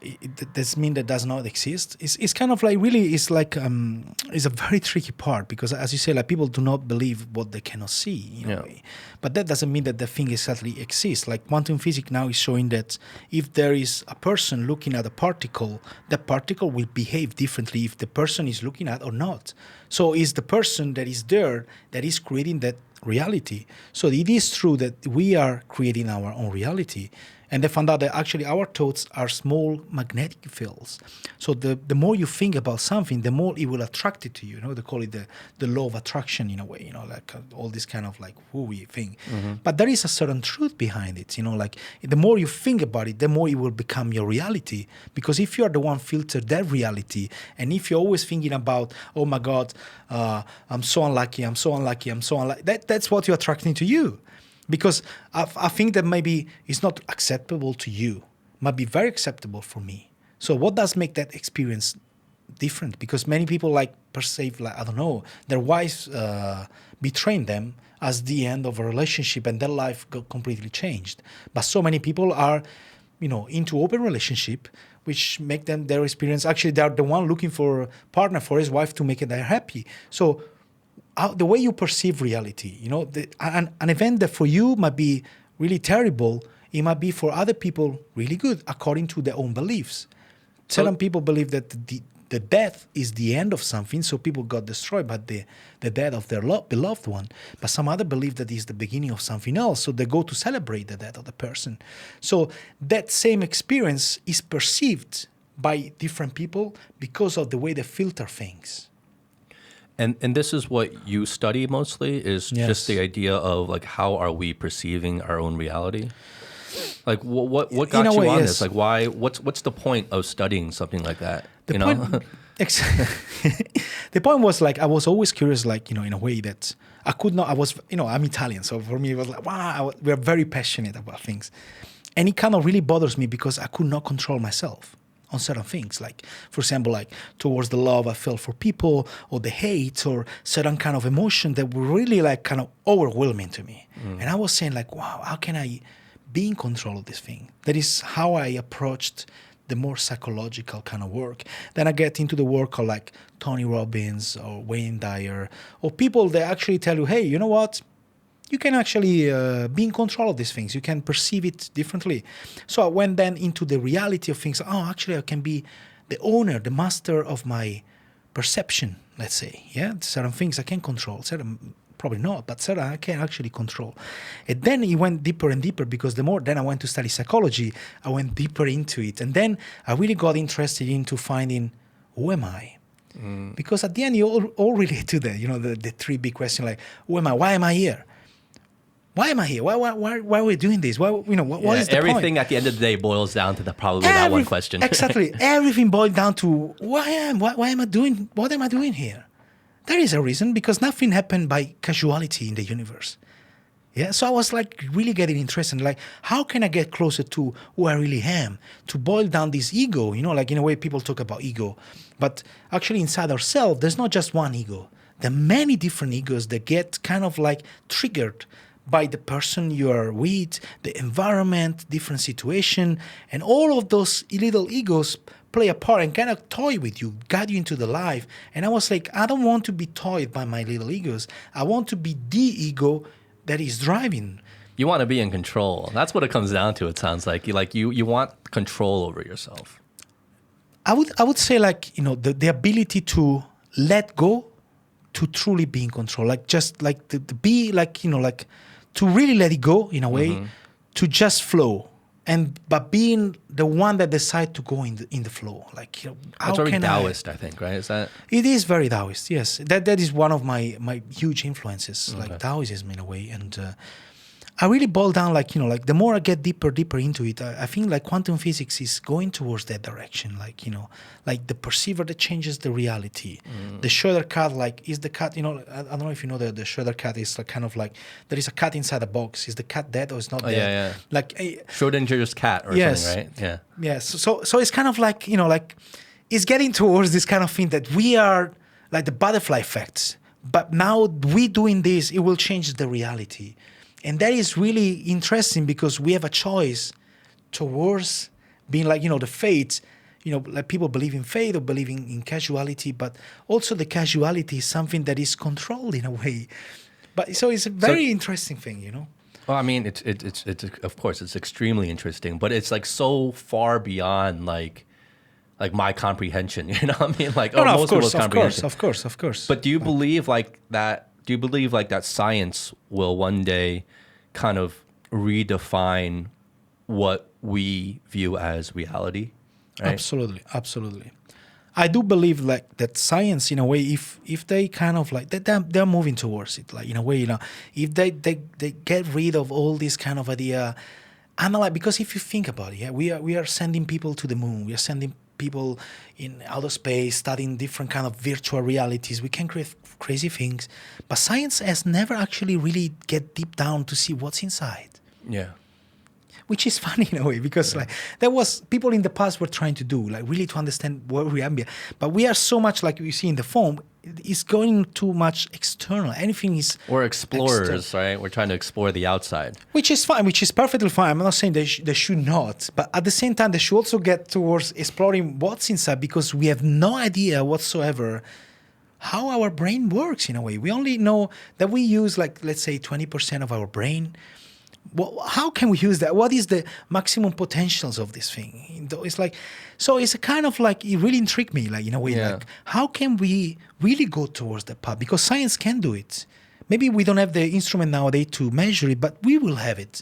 does mean that does not exist? It's kind of like really, it's a very tricky part, because as you say, like people do not believe what they cannot see in a way. But that doesn't mean that the thing exactly exists. Like quantum physics now is showing that if there is a person looking at a particle, that particle will behave differently if the person is looking at or not. So it's the person that is there that is creating that reality. So it is true that we are creating our own reality. And they found out that actually our thoughts are small magnetic fields. So the more you think about something, the more it will attract it to you. They call it the law of attraction in a way, like all this kind of like woo-wee thing. Mm-hmm. But there is a certain truth behind it, like the more you think about it, the more it will become your reality. Because if you are the one filtered that reality, and if you're always thinking about, oh my God, I'm so unlucky, that's what you're attracting to you. Because I think that maybe it's not acceptable to you, might be very acceptable for me. So what does make that experience different? Because many people perceive, I don't know, their wives betraying them as the end of a relationship, and their life got completely changed. But so many people are, into open relationship, which make them their experience. Actually, they're the one looking for a partner for his wife to make it happy. So the way you perceive reality, an event that for you might be really terrible, it might be for other people really good, according to their own beliefs. Certain people believe that the death is the end of something, so people got destroyed by the death of their beloved one. But some other believe that is the beginning of something else, so they go to celebrate the death of the person. So that same experience is perceived by different people because of the way they filter things. And this is what you study mostly, is just the idea of how are we perceiving our own reality? Like what In got a you way, on yes. this? Like why? What's the point of studying something like that? The you point, know? the point was like I was always curious, like in a way that I could not. I was, I'm Italian, so for me it was like wow, we're very passionate about things, and it kind of really bothers me because I could not control myself on certain things. Like for example, like towards the love I felt for people, or the hate, or certain kind of emotion that were really like kind of overwhelming to me. And I was saying like, wow, how can I be in control of this thing? That is how I approached the more psychological kind of work. Then I get into the work of like Tony Robbins or Wayne Dyer, or people that actually tell you, hey, you know what? You can actually be in control of these things. You can perceive it differently. So I went then into the reality of things. Oh, actually, I can be the owner, the master of my perception, let's say. Yeah, certain things I can control, certain probably not, but certain I can actually control. And then it went deeper and deeper because the more then I went to study psychology, I went deeper into it. And then I really got interested into finding, who am I? Because at the end, you all relate to that, the three big questions like, who am I? Why am I here? Why am I here? Why are we doing this? What is the everything point? at the end of the day boils down to probably that one question. Exactly. Everything boiled down to why am I doing? What am I doing here? There is a reason, because nothing happened by casuality in the universe. Yeah. So I was like really getting interested. Like, how can I get closer to who I really am? To boil down this ego, like in a way people talk about ego, but actually inside ourselves, there's not just one ego. There are many different egos that get kind of like triggered by the person you are with, the environment, different situation, and all of those little egos play a part and kind of toy with you, guide you into the life. And I was like, I don't want to be toyed by my little egos. I want to be the ego that is driving. You want to be in control. That's what it comes down to. It sounds like you want control over yourself. I would say like, the ability to let go, to truly be in control, like just like to be like, like to really let it go in a way, to just flow, but being the one that decide to go in the flow. Like, how That's very can Taoist, I think, right? Is that? It is very Taoist, yes. That is one of my huge influences, like Taoism in a way. And I really boil down, like, like the more I get deeper into it, I think like quantum physics is going towards that direction. Like, like the perceiver that changes the reality. The Schroeder cat, like, is the cat, I don't know if you know the Schroeder cat is like kind of like, there is a cat inside a box. Is the cat dead or is not dead? Yeah. Like, Schrodinger's cat or something, right? Yeah. Yes. So it's kind of like, like it's getting towards this kind of thing that we are like the butterfly effects. But now we doing this, it will change the reality. And that is really interesting because we have a choice towards being like, the fate, like people believe in fate or believing in casuality, but also the casuality is something that is controlled in a way. But so it's a very interesting thing, Well, I mean, it's of course it's extremely interesting, but it's like so far beyond like my comprehension. You know what I mean? Like, most people's comprehension. Of course. But do you believe like that? Do you believe like that science will one day kind of redefine what we view as reality? Right? Absolutely. I do believe like that science, in a way, if they kind of like they're moving towards it, like in a way, if they get rid of all this kind of idea, analyze, because if you think about it, yeah, we are sending people to the moon, we are sending people in outer space, studying different kind of virtual realities. We can create crazy things, but science has never actually really get deep down to see what's inside. Yeah. Which is funny in a way, because like there was people in the past were trying to do, like really to understand what we are, but we are so much like you see in the film, it's going too much external. Anything is We're explorers, right? We're trying to explore the outside, which is fine, which is perfectly fine. I'm not saying they should not, but at the same time, they should also get towards exploring what's inside, because we have no idea whatsoever how our brain works in a way. We only know that we use, like, let's say 20% of our brain. Well, how can we use that? What is the maximum potentials of this thing? It's like, so it's a kind of like, it really intrigued me, like in a way, like how can we really go towards that path? Because science can do it. Maybe we don't have the instrument nowadays to measure it, but we will have it.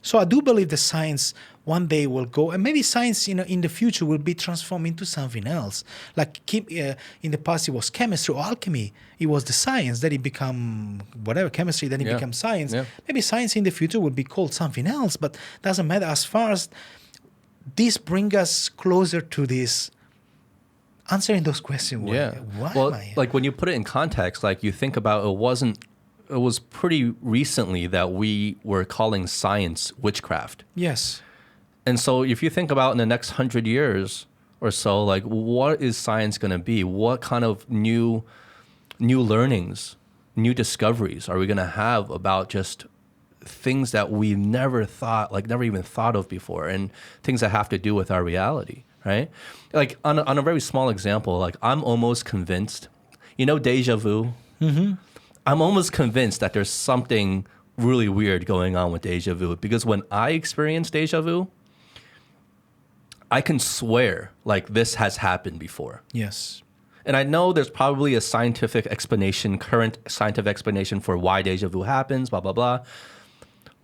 So I do believe that science one day will go, and maybe science, in the future will be transformed into something else. Like in the past, it was chemistry or alchemy. It was the science, then it become whatever chemistry, then it Yeah. became science. Yeah. Maybe science in the future will be called something else, but doesn't matter. As far as this brings us closer to this answering those questions. Why Well, am I? like when you put it in context, like you think about it was pretty recently that we were calling science witchcraft. Yes. And so if you think about in the next 100 years or so, like what is science going to be? What kind of new learnings, new discoveries are we going to have about just things that we never even thought of before, and things that have to do with our reality, right? Like on a very small example, like I'm almost convinced, deja vu? Mm-hmm. I'm almost convinced that there's something really weird going on with deja vu, because when I experience deja vu, I can swear like this has happened before. Yes. And I know there's probably a current scientific explanation for why deja vu happens, blah, blah, blah.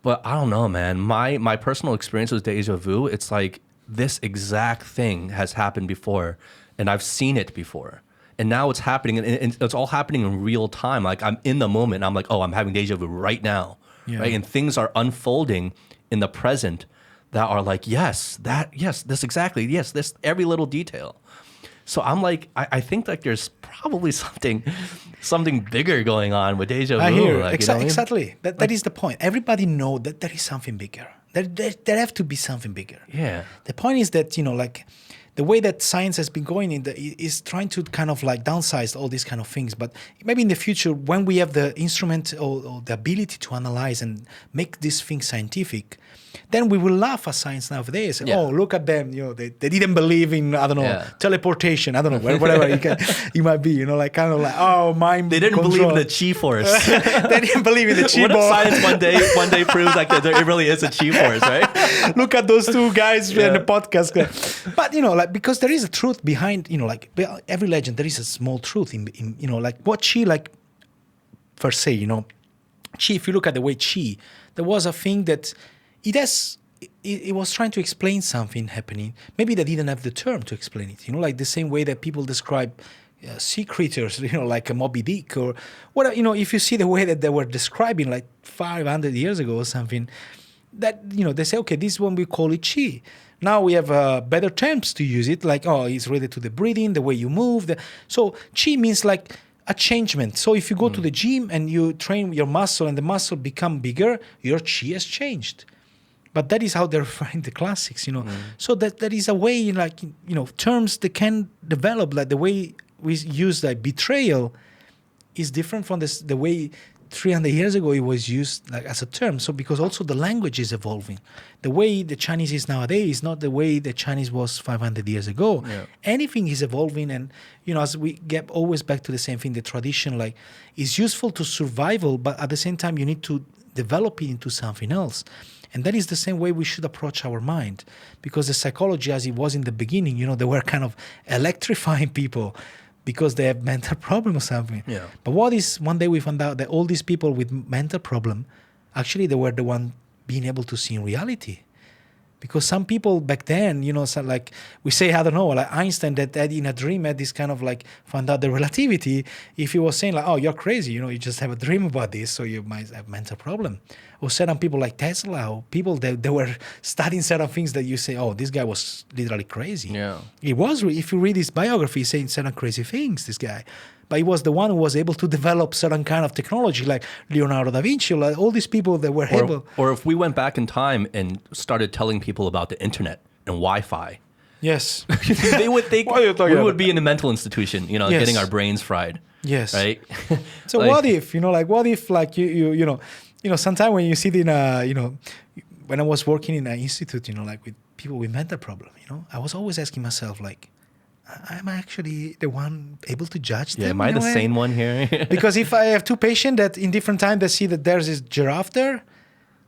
But I don't know, man. My personal experience with deja vu, it's like this exact thing has happened before, and I've seen it before. And now it's happening, and it's all happening in real time. Like I'm in the moment, and I'm like, oh, I'm having deja vu right now, right? And things are unfolding in the present that are like, this exactly, this every little detail. So I'm like, I think like there's probably something bigger going on with deja vu. I hear like, you know what I mean? exactly. That is the point. Everybody know that there is something bigger. There have to be something bigger. Yeah. The point is that like the way that science has been going is trying to kind of like downsize all these kind of things. But maybe in the future, when we have the instrument or the ability to analyze and make these things scientific, then we will laugh at science nowadays. Yeah. Oh, look at them! They didn't believe in, I don't know, Yeah. teleportation. I don't know, whatever it might be. Like kind of like, oh, mind. They didn't control. believe in the chi force. They didn't believe in the chi What if ball. science one day proves like that it really is a chi force, right? Look at those two guys in the podcast. But like because there is a truth behind, like every legend, there is a small truth in like what chi, like per se, chi. If you look at the way chi, there was a thing that it was trying to explain something happening. Maybe they didn't have the term to explain it. Like the same way that people describe sea creatures, like a Moby Dick or whatever. If you see the way that they were describing like 500 years ago or something, that they say, okay, this one we call it chi. Now we have better terms to use it, like it's related to the breathing, the way you move. So chi means like a changement. So if you go to the gym and you train your muscle and the muscle become bigger, your chi has changed. But that is how they find the classics, So that is a way, like, terms that can develop, like the way we use like betrayal is different from the way 300 years ago it was used like as a term. So because also the language is evolving. The way the Chinese is nowadays is not the way the Chinese was 500 years ago. Yeah. Anything is evolving, and as we get always back to the same thing, the tradition like is useful to survival, but at the same time you need to develop it into something else. And that is the same way we should approach our mind, because the psychology, as it was in the beginning, they were kind of electrifying people because they have mental problem or something. Yeah. But what is, one day we found out that all these people with mental problem, actually they were the one being able to see in reality. Because some people back then, so like we say, I don't know, like Einstein that had in a dream had this kind of like found out the relativity. If he was saying like, oh, you're crazy, you just have a dream about this, so you might have mental problem. Or certain people like Tesla, or people that they were studying certain things that you say, oh, this guy was literally crazy. Yeah. He was, if you read his biography, he's saying certain crazy things, this guy. But he was the one who was able to develop certain kind of technology, like Leonardo da Vinci, like all these people that were able. Or if we went back in time and started telling people about the internet and Wi-Fi, Yes. they would think What are you talking we about? would be in a mental institution, Yes. getting our brains fried. Yes. Right? So Like- what if, what if like sometimes when you sit in when I was working in an institute, like with people with mental problem, I was always asking myself like, am I actually the one able to judge them? Yeah, am I in a the way? sane one here? Because if I have two patients that in different times they see that there's this giraffe there,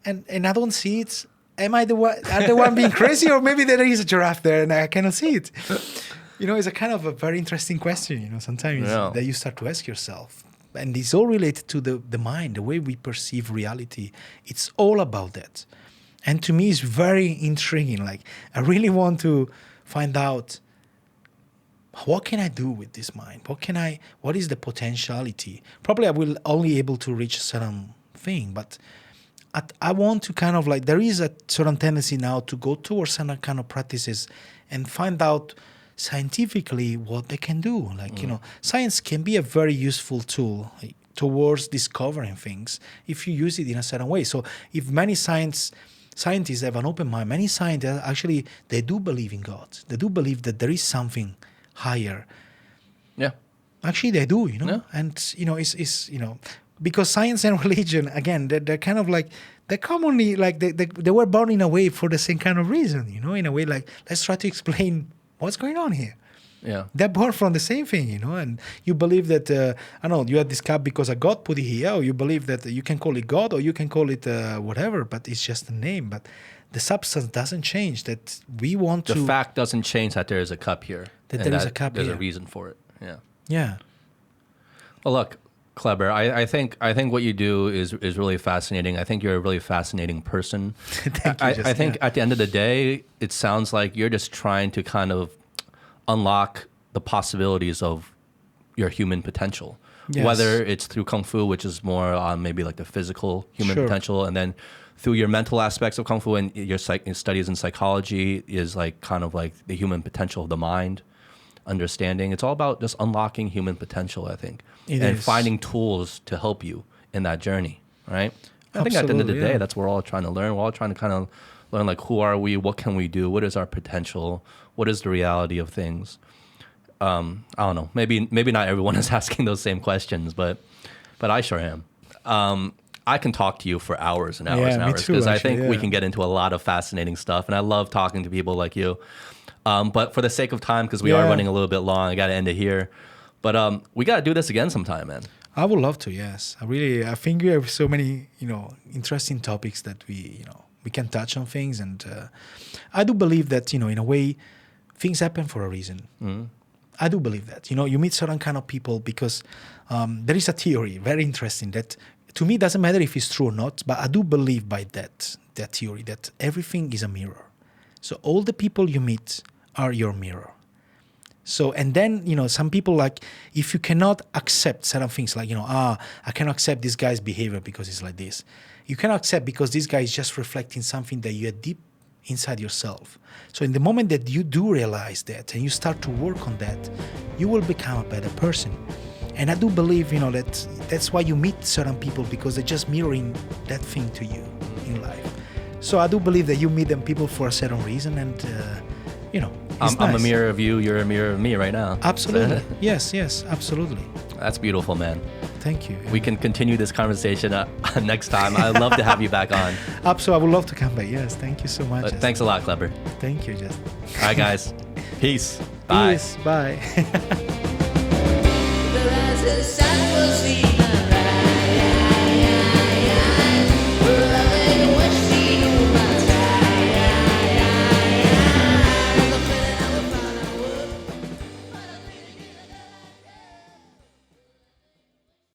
and I don't see it, am I the one being crazy, or maybe there is a giraffe there and I cannot see it? It's a kind of a very interesting question. Sometimes Yeah. that you start to ask yourself, and it's all related to the mind, the way we perceive reality. It's all about that. And to me, it's very intriguing. Like, I really want to find out, what can I do with this mind? What is the potentiality? Probably I will only able to reach a certain thing, but I want to kind of like, there is a certain tendency now to go towards certain kind of practices and find out scientifically what they can do. Like, science can be a very useful tool, like, towards discovering things if you use it in a certain way. So if many scientists have an open mind, many scientists actually, they do believe in God. They do believe that there is something higher. Yeah. Actually, they do, Yeah. And, it's because science and religion, again, they're kind of like, they're commonly, like, they were born in a way for the same kind of reason, in a way, like, let's try to explain what's going on here. Yeah. They're born from the same thing, and you believe that, I don't know, you had this cup because a God put it here, or you believe that you can call it God, or you can call it whatever, but it's just a name. But the substance doesn't change, that we want The to... fact doesn't change that there is a cup here. That and there is a cup there's here. a reason for it. Yeah. Yeah. Well, look, Kleber, I think what you do is really fascinating. I think you're a really fascinating person. Thank you. I think at the end of the day, it sounds like you're just trying to kind of unlock the possibilities of your human potential. Yes. Whether it's through Kung Fu, which is more on maybe like the physical human Sure. potential, and then through your mental aspects of Kung Fu and your studies in psychology is like kind of like the human potential of the mind, understanding. It's all about just unlocking human potential, I think, It and is. finding tools to help you in that journey, right? I think at the end of the Absolutely, day, yeah. that's what we're all trying to learn. We're all trying to kind of learn, like, who are we? What can we do? What is our potential? What is the reality of things? I don't know. Maybe not everyone is asking those same questions, but I sure am. I can talk to you for hours and hours Yeah, and me hours too, because I actually, think we yeah. can get into a lot of fascinating stuff, and I love talking to people like you. But for the sake of time, because we are Yeah. running a little bit long, I got to end it here. But we got to do this again sometime, man. I would love to, yes. I think we have so many, interesting topics that we can touch on things. And I do believe that, in a way, things happen for a reason. Mm-hmm. I do believe that. You meet certain kind of people because there is a theory, very interesting, that to me doesn't matter if it's true or not, but I do believe by that theory, that everything is a mirror. So all the people you meet are your mirror. So, and then, some people, like, if you cannot accept certain things, like, I cannot accept this guy's behavior because it's like this. You cannot accept because this guy is just reflecting something that you are deep inside yourself. So in the moment that you do realize that and you start to work on that, you will become a better person. And I do believe, that's why you meet certain people, because they're just mirroring that thing to you in life. So I do believe that you meet them people for a certain reason, and, it's I'm a nice. mirror of you. You're a mirror of me right now. Absolutely. Yes, absolutely. That's beautiful, man. Thank you. We can continue this conversation next time. I'd love to have you back on. Absolutely. I would love to come back. Yes. Thank you so much. But thanks a lot, Kleber. Thank you, Justin. All right, guys. Peace. Bye. Peace. Bye. There is a